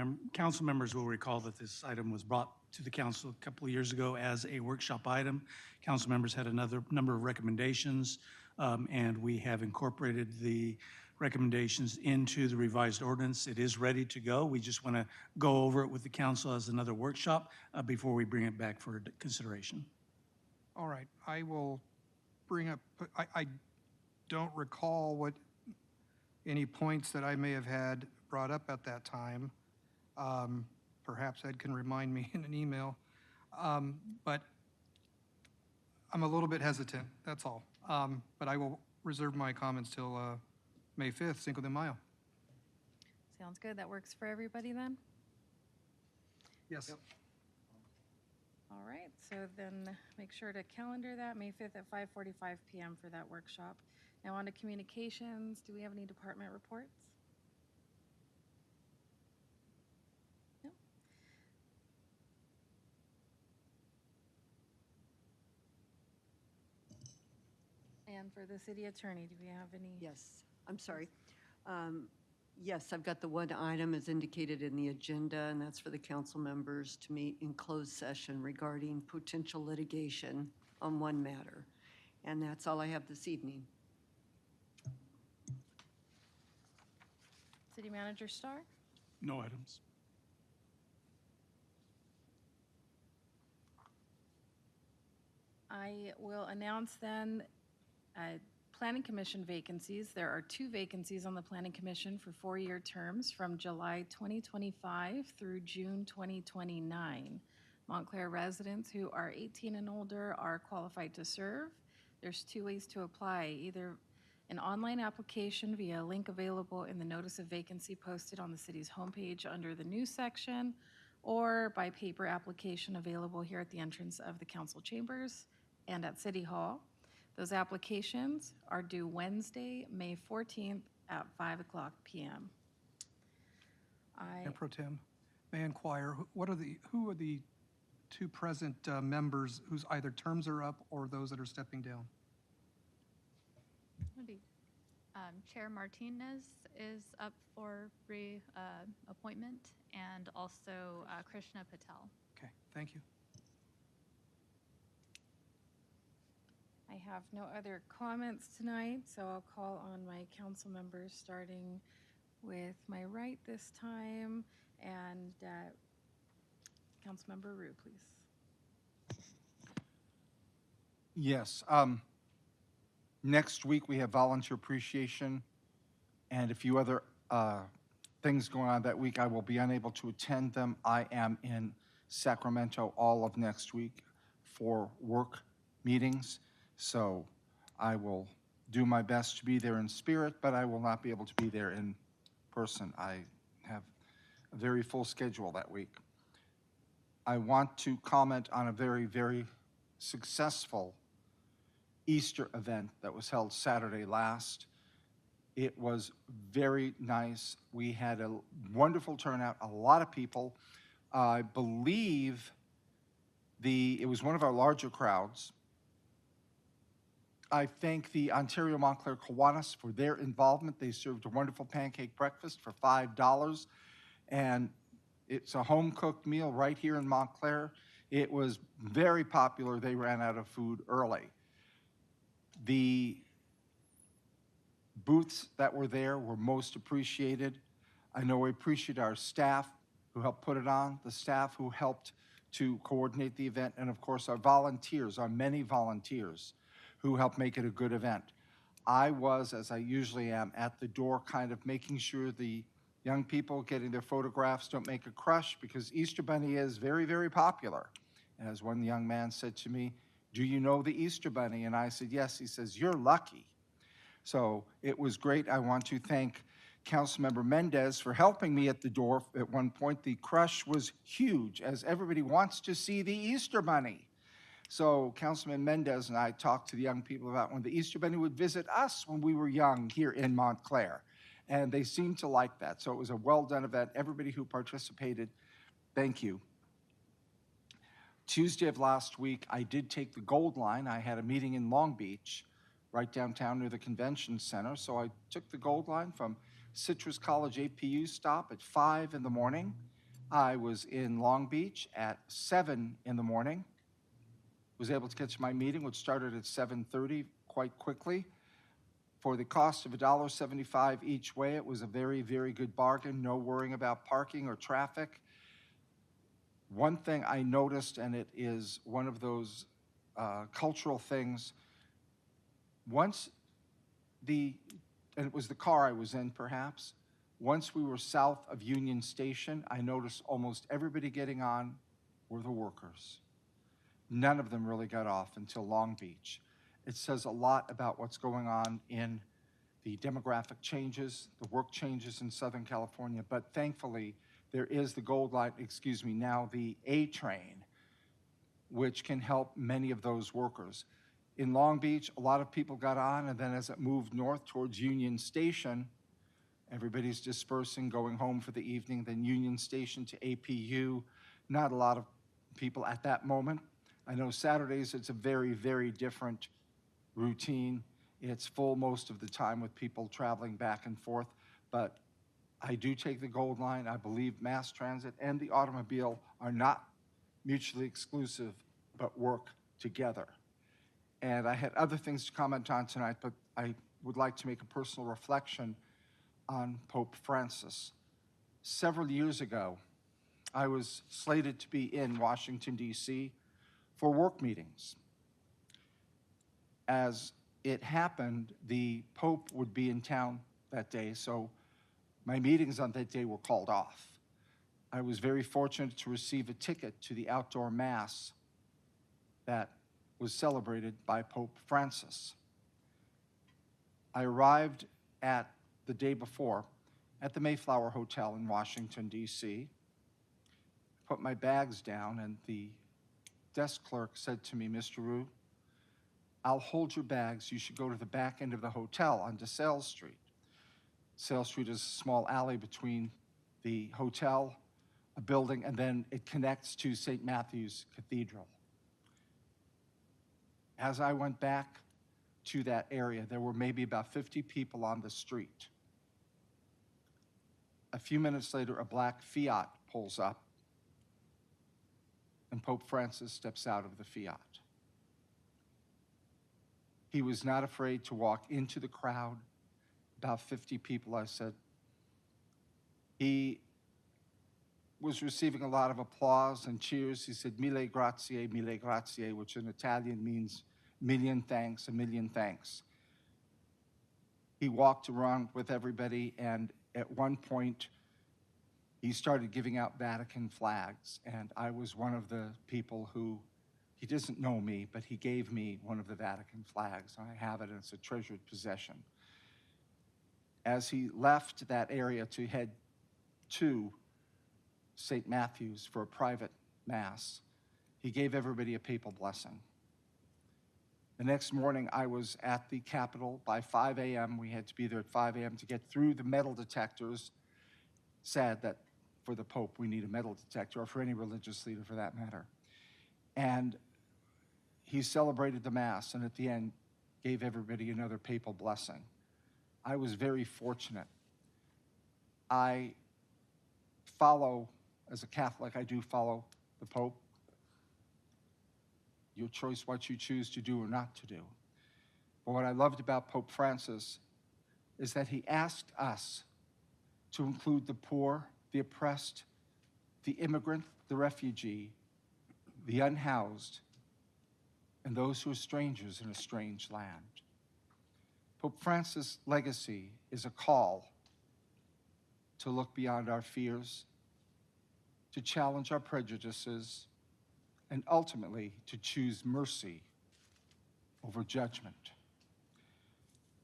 members will recall that this item was brought to the council a couple of years ago as a workshop item. Council members had another number of recommendations, and we have incorporated the recommendations into the revised ordinance. It is ready to go. We just want to go over it with the council as another workshop before we bring it back for consideration. All right, I will bring up, I don't recall what any points that I may have had brought up at that time. Perhaps Ed can remind me in an email. But I'm a little bit hesitant, that's all. But I will reserve my comments till May 5th, Cinco de Mayo. Sounds good. That works for everybody then? Yes. All right, so then make sure to calendar that, May 5th at 5:45 PM for that workshop. Now on to communications. Do we have any department reports? No? And for the city attorney, do we have any? Yes, I'm sorry. Yes, I've got the one item as indicated in the agenda, and that's for the council members to meet in closed session regarding potential litigation on one matter. And that's all I have this evening. City Manager Starr? No items. I will announce then Planning Commission vacancies. There are 2 vacancies on the Planning Commission for 4-year terms from July 2025 through June 2029. Montclair residents who are 18 and older are qualified to serve. There's 2 ways to apply, either an online application via a link available in the notice of vacancy posted on the city's homepage under the news section, or by paper application available here at the entrance of the council chambers and at City Hall. Those applications are due Wednesday, May 14th at 5:00 PM. Mayor Pro Tem, may I inquire, who are the 2 present members whose either terms are up or those that are stepping down? Would be, Chair Martinez is up for reappointment, and also Krishna Patel. Okay, thank you. I have no other comments tonight, so I'll call on my council members, starting with my right this time, and Councilmember Rue, please. Yes. Next week, we have volunteer appreciation and a few other things going on that week. I will be unable to attend them. I am in Sacramento all of next week for work meetings, so I will do my best to be there in spirit, but I will not be able to be there in person. I have a very full schedule that week. I want to comment on a very, very successful Easter event that was held Saturday last. It was very nice. We had a wonderful turnout, a lot of people. I believe it was one of our larger crowds. I thank the Ontario Montclair Kiwanis for their involvement. They served a wonderful pancake breakfast for $5, and it's a home-cooked meal right here in Montclair. It was very popular. They ran out of food early. The booths that were there were most appreciated. I know we appreciate our staff who helped put it on, the staff who helped to coordinate the event, and of course our volunteers, our many volunteers who helped make it a good event. I was, as I usually am, at the door kind of making sure the young people getting their photographs don't make a crush, because Easter Bunny is very, very popular. As one young man said to me, "Do you know the Easter Bunny?" And I said, "Yes." He says, "You're lucky." So it was great. I want to thank Councilmember Mendez for helping me at the door. At one point, the crush was huge, as everybody wants to see the Easter Bunny. So Councilman Mendez and I talked to the young people about when the Easter Bunny would visit us when we were young here in Montclair. And they seemed to like that. So it was a well-done event. Everybody who participated, thank you. Tuesday of last week, I did take the Gold Line. I had a meeting in Long Beach, right downtown near the convention center. So I took the Gold Line from Citrus College APU stop at 5 in the morning. I was in Long Beach at 7 in the morning. Was able to get to my meeting, which started at 7:30 quite quickly. For the cost of $1.75 each way, it was a very, very good bargain. No worrying about parking or traffic. One thing I noticed, and it is one of those cultural things, once the and it was the car I was in perhaps, once we were south of Union Station, I noticed almost everybody getting on were the workers. None of them really got off until Long Beach. It says a lot about what's going on in the demographic changes, the work changes in Southern California, but thankfully there is the Gold Line, now the A train, which can help many of those workers. In Long Beach, a lot of people got on, and then as it moved north towards Union Station, everybody's dispersing, going home for the evening, then Union Station to APU. Not a lot of people at that moment. I know Saturdays, it's a very, very different routine. It's full most of the time with people traveling back and forth, but I do take the Gold Line. I believe mass transit and the automobile are not mutually exclusive, but work together. And I had other things to comment on tonight, but I would like to make a personal reflection on Pope Francis. Several years ago, I was slated to be in Washington, D.C. for work meetings. As it happened, the Pope would be in town that day, so my meetings on that day were called off. I was very fortunate to receive a ticket to the outdoor mass that was celebrated by Pope Francis. I arrived at the day before at the Mayflower Hotel in Washington, D.C., put my bags down, and the desk clerk said to me, "Mr. Rue, I'll hold your bags. You should go to the back end of the hotel on DeSales Street." DeSales Street is a small alley between the hotel, a building, and then it connects to St. Matthew's Cathedral. As I went back to that area, there were maybe about 50 people on the street. A few minutes later, a black Fiat pulls up, and Pope Francis steps out of the Fiat. He was not afraid to walk into the crowd, about 50 people, I said. He was receiving a lot of applause and cheers. He said, mille grazie, which in Italian means million thanks, a million thanks. He walked around with everybody, and at one point, he started giving out Vatican flags, and I was one of the people who, he doesn't know me, but he gave me one of the Vatican flags. I have it, and it's a treasured possession. As he left that area to head to St. Matthew's for a private mass, he gave everybody a papal blessing. The next morning, I was at the Capitol by 5 a.m. We had to be there at 5 a.m. to get through the metal detectors. Sad that for the Pope, we need a metal detector, or for any religious leader for that matter. And he celebrated the Mass, and at the end, gave everybody another papal blessing. I was very fortunate. I follow, as a Catholic, I do follow the Pope. Your choice what you choose to do or not to do. But what I loved about Pope Francis is that he asked us to include the poor, the oppressed, the immigrant, the refugee, the unhoused, and those who are strangers in a strange land. Pope Francis' legacy is a call to look beyond our fears, to challenge our prejudices, and ultimately to choose mercy over judgment.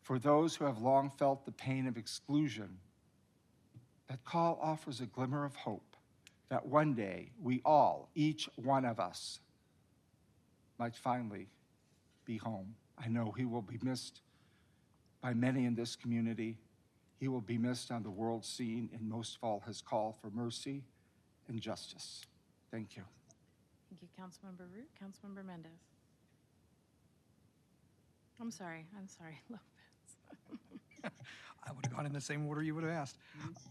For those who have long felt the pain of exclusion, that call offers a glimmer of hope that one day we all, each one of us, might finally be home. I know he will be missed by many in this community. He will be missed on the world scene, and most of all, his call for mercy and justice. Thank you. Thank you, Councilmember Root. Councilmember Mendez. I'm sorry, Lopez. I would have gone in the same order you would have asked.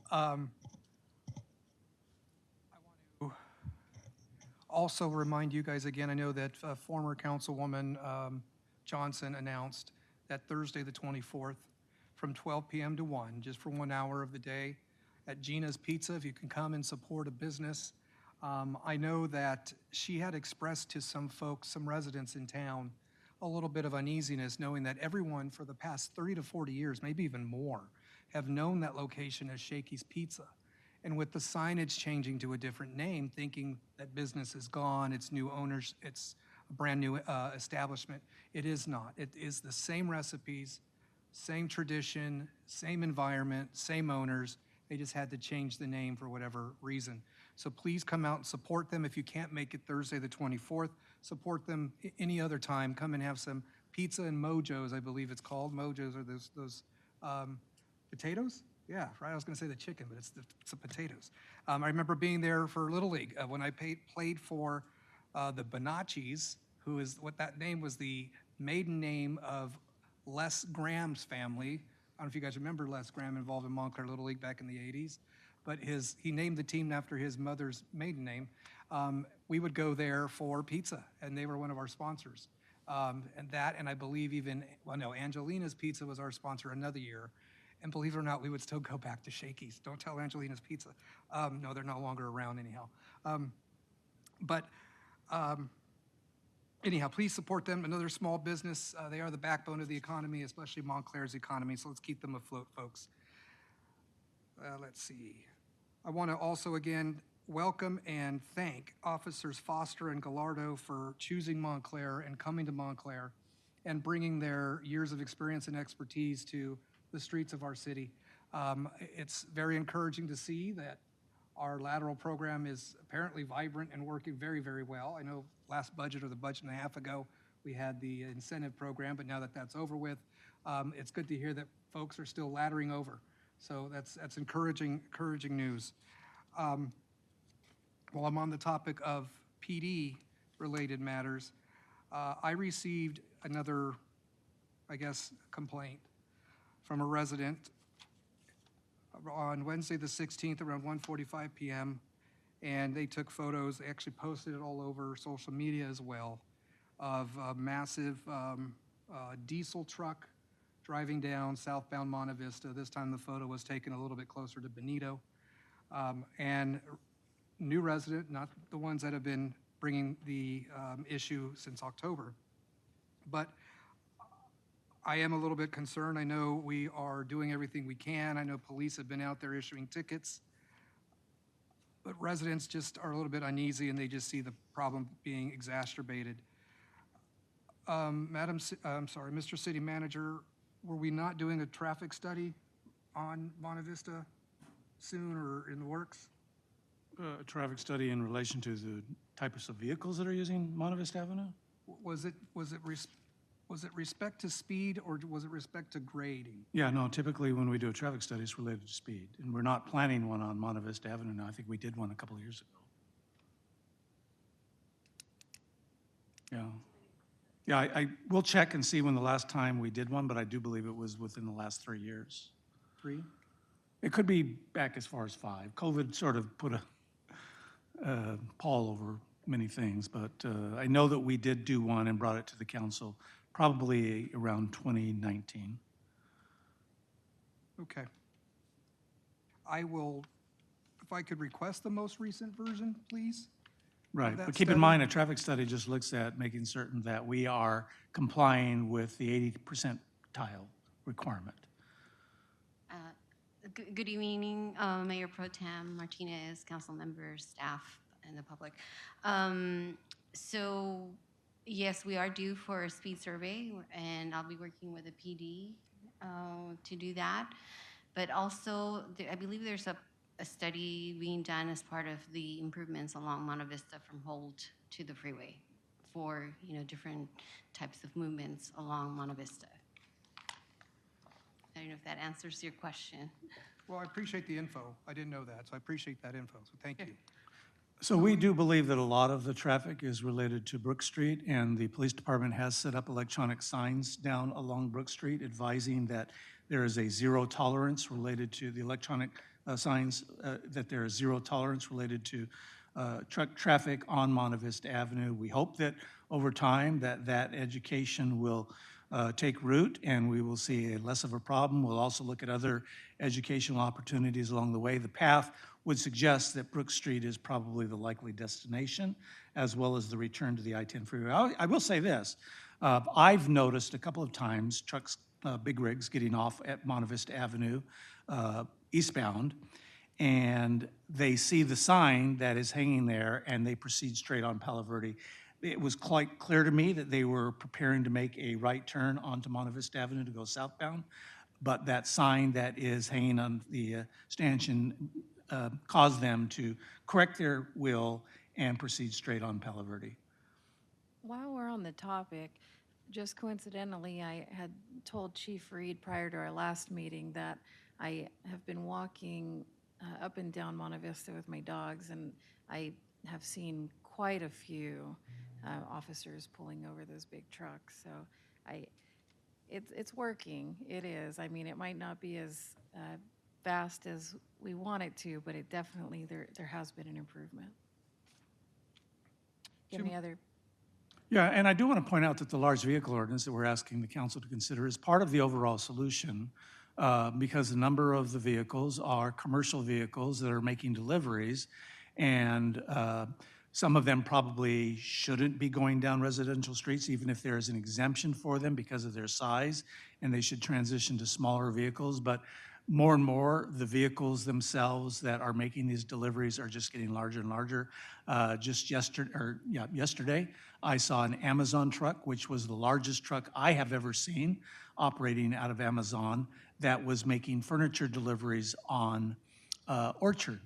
I want to also remind you guys again, I know that former Councilwoman Johnson announced that Thursday the 24th from 12 p.m. to 1, just for 1 hour of the day at Gina's Pizza, if you can come and support a business. I know that she had expressed to some folks, some residents in town, a little bit of uneasiness knowing that everyone for the past 30 to 40 years, maybe even more, have known that location as Shakey's Pizza. And with the signage changing to a different name, thinking that business is gone, it's new owners, it's a brand new establishment, it is not. It is the same recipes, same tradition, same environment, same owners. They just had to change the name for whatever reason. So please come out and support them. If you can't make it Thursday the 24th, support them any other time. Come and have some pizza and mojos, I believe it's called. Mojos are those potatoes? Yeah, right. I was going to say the chicken, but it's the potatoes. I remember being there for Little League when I played for the Bonaccis, who is what that name was the maiden name of Les Graham's family. I don't know if you guys remember Les Graham involved in Montclair Little League back in the 80s, but he named the team after his mother's maiden name. We would go there for pizza, and they were one of our sponsors. And I believe Angelina's Pizza was our sponsor another year. And believe it or not, we would still go back to Shakey's. Don't tell Angelina's Pizza. No, they're no longer around anyhow. Anyhow, please support them. Another small business. They are the backbone of the economy, especially Montclair's economy, so let's keep them afloat, folks. Let's see. I want to also, again, welcome and thank Officers Foster and Gallardo for choosing Montclair and coming to Montclair and bringing their years of experience and expertise to the streets of our city. It's very encouraging to see that our lateral program is apparently vibrant and working very, very well. I know last budget or the budget and a half ago, we had the incentive program, but now that that's over with, it's good to hear that folks are still laddering over. So that's encouraging news. While I'm on the topic of PD-related matters, I received another, complaint from a resident on Wednesday the 16th around 1:45 p.m. And they took photos, they actually posted it all over social media as well, of a massive diesel truck driving down southbound Monte Vista. This time the photo was taken a little bit closer to Benito. And new resident, not the ones that have been bringing the issue since October. But I am a little bit concerned. I know we are doing everything we can. I know police have been out there issuing tickets. But residents just are a little bit uneasy and they just see the problem being exacerbated. Mr. City Manager, were we not doing a traffic study on Monte Vista soon or in the works? A traffic study in relation to the types of vehicles that are using Monte Vista Avenue? Was it respect to speed or was it respect to grading? Yeah, no, typically when we do a traffic study, it's related to speed. And we're not planning one on Monte Vista Avenue now. I think we did one a couple of years ago. Yeah. Yeah, I will check and see when the last time we did one, but I do believe it was within the last 3 years. 3? It could be back as far as 5. COVID sort of put a pall over many things, but I know that we did do one and brought it to the council probably around 2019. Okay. I will, if I could request the most recent version, please? Right, that but keep in study? mind, a traffic study just looks at making certain that we are complying with the 80% tile requirement. Good evening, Mayor Pro Tem Martinez, council members, staff, and the public. So yes, we are due for a speed survey, and I'll be working with a PD to do that. But also, I believe there's a study being done as part of the improvements along Monte Vista from Holt to the freeway for different types of movements along Monte Vista. I don't know if that answers your question. Well, I appreciate the info. I didn't know that, so I appreciate that info, so thank you. So we do believe that a lot of the traffic is related to Brook Street, and the police department has set up electronic signs down along Brook Street advising that there is a zero tolerance related to the electronic signs, that there is zero tolerance related to truck traffic on Monte Vista Avenue. We hope that over time that education will take root and we will see less of a problem. We'll also look at other educational opportunities along the way. The path would suggest that Brook Street is probably the likely destination, as well as the return to the I-10 freeway. I will say this, I've noticed a couple of times trucks, big rigs getting off at Monte Vista Avenue eastbound, and they see the sign that is hanging there and they proceed straight on Palo Verde. It was quite clear to me that they were preparing to make a right turn onto Monte Vista Avenue to go southbound, but that sign that is hanging on the stanchion caused them to correct their will and proceed straight on Palo Verde. While we're on the topic, just coincidentally, I had told Chief Reed prior to our last meeting that I have been walking up and down Monte Vista with my dogs, and I have seen quite a few officers pulling over those big trucks. So it's working. It is. I mean, it might not be as fast as we want it to, but it definitely, there has been an improvement. Any other? Yeah, and I do want to point out that the large vehicle ordinance that we're asking the council to consider is part of the overall solution because a number of the vehicles are commercial vehicles that are making deliveries, and some of them probably shouldn't be going down residential streets, even if there is an exemption for them because of their size, and they should transition to smaller vehicles. But more and more, the vehicles themselves that are making these deliveries are just getting larger and larger. Just yesterday, I saw an Amazon truck, which was the largest truck I have ever seen operating out of Amazon, that was making furniture deliveries on Orchard.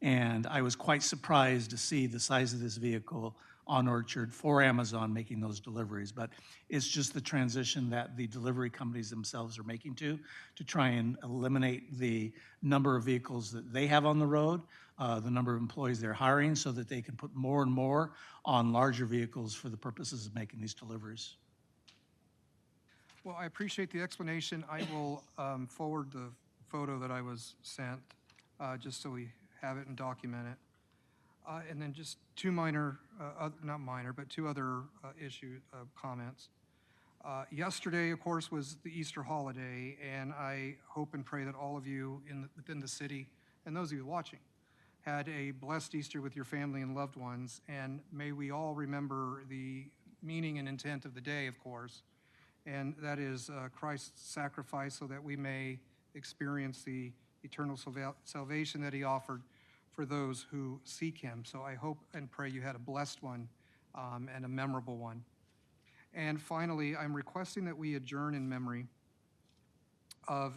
And I was quite surprised to see the size of this vehicle on Orchard for Amazon making those deliveries. But it's just the transition that the delivery companies themselves are making to try and eliminate the number of vehicles that they have on the road, the number of employees they're hiring, so that they can put more and more on larger vehicles for the purposes of making these deliveries. Well, I appreciate the explanation. I will forward the photo that I was sent, just so we have it and document it. And then just two minor, not minor, but two other comments. Yesterday, of course, was the Easter holiday, and I hope and pray that all of you within the city, and those of you watching, had a blessed Easter with your family and loved ones, and may we all remember the meaning and intent of the day, of course, and that is Christ's sacrifice so that we may experience the eternal salvation that he offered for those who seek him. So I hope and pray you had a blessed one and a memorable one. And finally, I'm requesting that we adjourn in memory of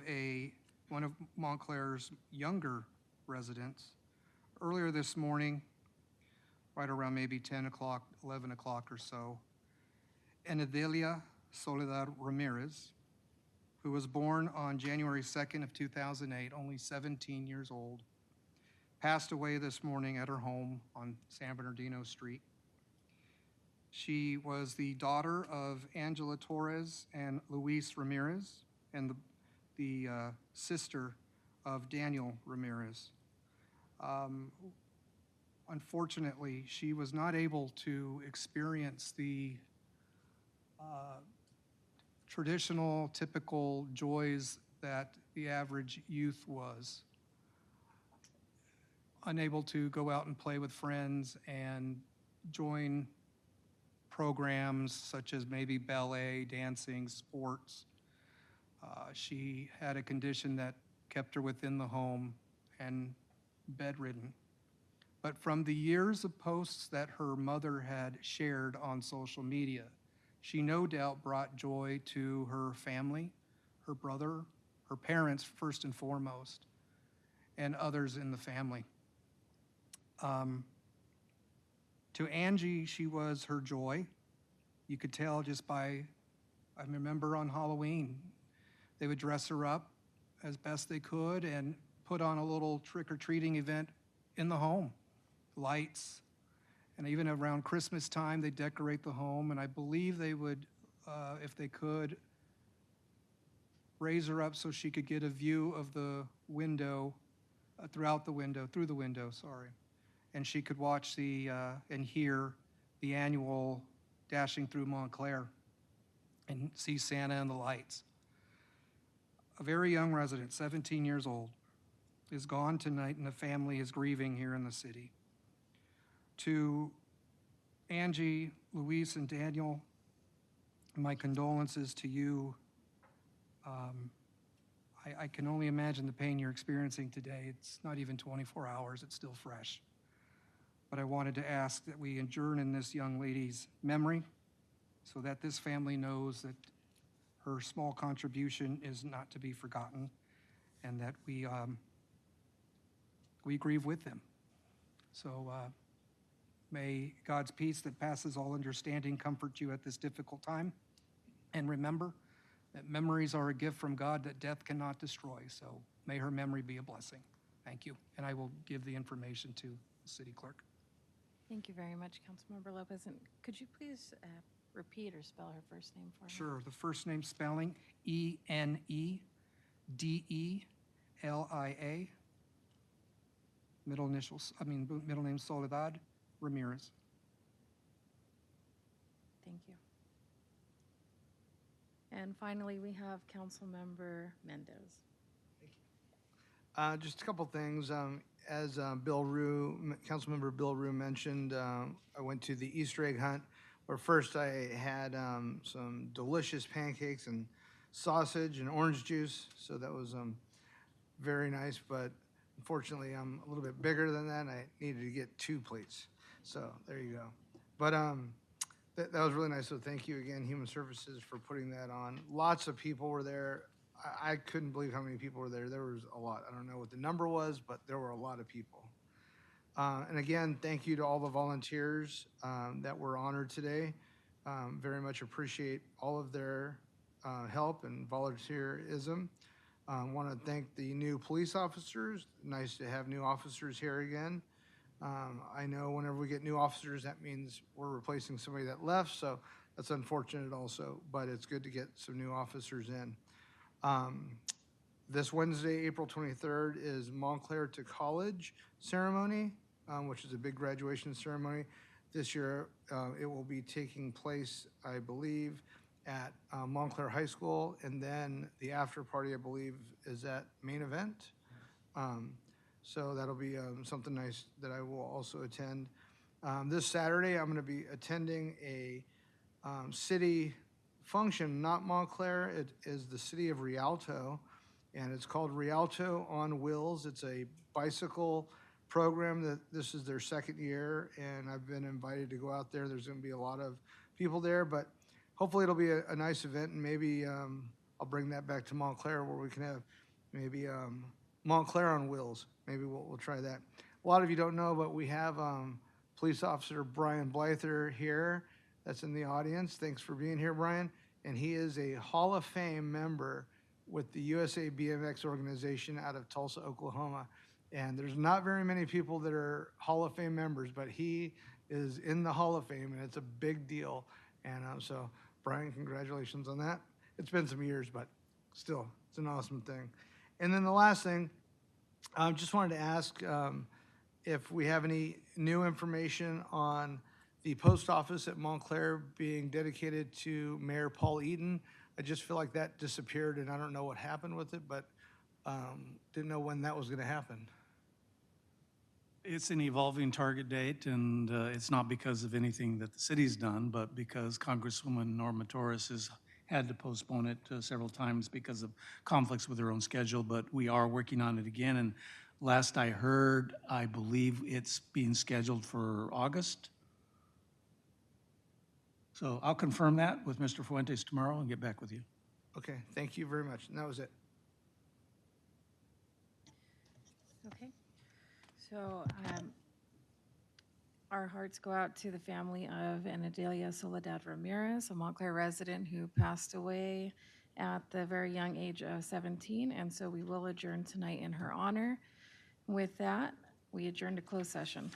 one of Montclair's younger residents. Earlier this morning, right around maybe 10 o'clock, 11 o'clock or so, Enedelia Soledad Ramirez, who was born on January 2nd of 2008, only 17 years old, passed away this morning at her home on San Bernardino Street. She was the daughter of Angela Torres and Luis Ramirez, and the sister of Daniel Ramirez. Unfortunately, she was not able to experience the traditional, typical joys that the average youth was. Unable to go out and play with friends and join programs such as maybe ballet, dancing, sports. She had a condition that kept her within the home and bedridden. But from the years of posts that her mother had shared on social media, she no doubt brought joy to her family, her brother, her parents first and foremost, and others in the family. To Angie, she was her joy. You could tell just by, I remember on Halloween, they would dress her up as best they could and put on a little trick-or-treating event in the home, lights. And even around Christmas time, they decorate the home, and I believe they would, if they could, raise her up so she could get a view of the window, through the window, sorry. And she could watch and hear the annual Dashing Through Montclair and see Santa and the lights. A very young resident, 17 years old, is gone tonight, and the family is grieving here in the city. To Angie, Luis, and Daniel, My condolences to you. I can only imagine the pain you're experiencing today. It's not even 24 hours, it's still fresh. But I wanted to ask that we adjourn in this young lady's memory so that this family knows that her small contribution is not to be forgotten, and that we grieve with them. So may God's peace that passes all understanding comfort you at this difficult time. And remember that memories are a gift from God that death cannot destroy. So may her memory be a blessing. Thank you. And I will give the information to the city clerk. Thank you very much, Councilmember Lopez. And could you please repeat or spell her first name for me? Sure. The first name spelling Enedelia. Middle name Soledad Ramirez. Thank you. And finally, we have Councilmember Mendez. Just a couple things. As Councilmember Bill Rue mentioned, I went to the Easter egg hunt, where first I had some delicious pancakes and sausage and orange juice. So that was very nice, but unfortunately I'm a little bit bigger than that. I needed to get 2 plates. So there you go. But that was really nice. So thank you again, Human Services, for putting that on. Lots of people were there. I couldn't believe how many people were there. There was a lot. I don't know what the number was, but there were a lot of people. And again, thank you to all the volunteers that were honored today. Very much appreciate all of their help and volunteerism. Want to thank the new police officers. Nice to have new officers here again. I know whenever we get new officers, that means we're replacing somebody that left, so that's unfortunate also, but it's good to get some new officers in. This Wednesday, April 23rd, is Montclair to College ceremony, which is a big graduation ceremony. This year, it will be taking place, I believe, at Montclair High School, and then the after party, I believe, is at Main Event. So that'll be something nice that I will also attend. This Saturday, I'm going to be attending a city function, not Montclair. It is the city of Rialto, and it's called Rialto on Wheels. It's a bicycle program that this is their 2nd year, and I've been invited to go out there. There's going to be a lot of people there, but hopefully it'll be a nice event, and maybe I'll bring that back to Montclair where we can have maybe Montclair on Wheels. Maybe we'll try that. A lot of you don't know, but we have Police Officer Brian Blyther here that's in the audience. Thanks for being here, Brian. And he is a Hall of Fame member with the USA BMX organization out of Tulsa, Oklahoma. And there's not very many people that are Hall of Fame members, but he is in the Hall of Fame, and it's a big deal. And so, Brian, congratulations on that. It's been some years, but still, it's an awesome thing. And then the last thing, I just wanted to ask if we have any new information on the post office at Montclair being dedicated to Mayor Paul Eaton. I just feel like that disappeared, and I don't know what happened with it, but didn't know when that was going to happen. It's an evolving target date, and it's not because of anything that the city's done, but because Congresswoman Norma Torres has had to postpone it several times because of conflicts with her own schedule, but we are working on it again. And last I heard, I believe it's being scheduled for August. So I'll confirm that with Mr. Fuentes tomorrow and get back with you. Okay, thank you very much. And that was it. Okay. So our hearts go out to the family of Enedelia Soledad Ramirez, a Montclair resident who passed away at the very young age of 17. And so we will adjourn tonight in her honor. With that, we adjourn to closed session.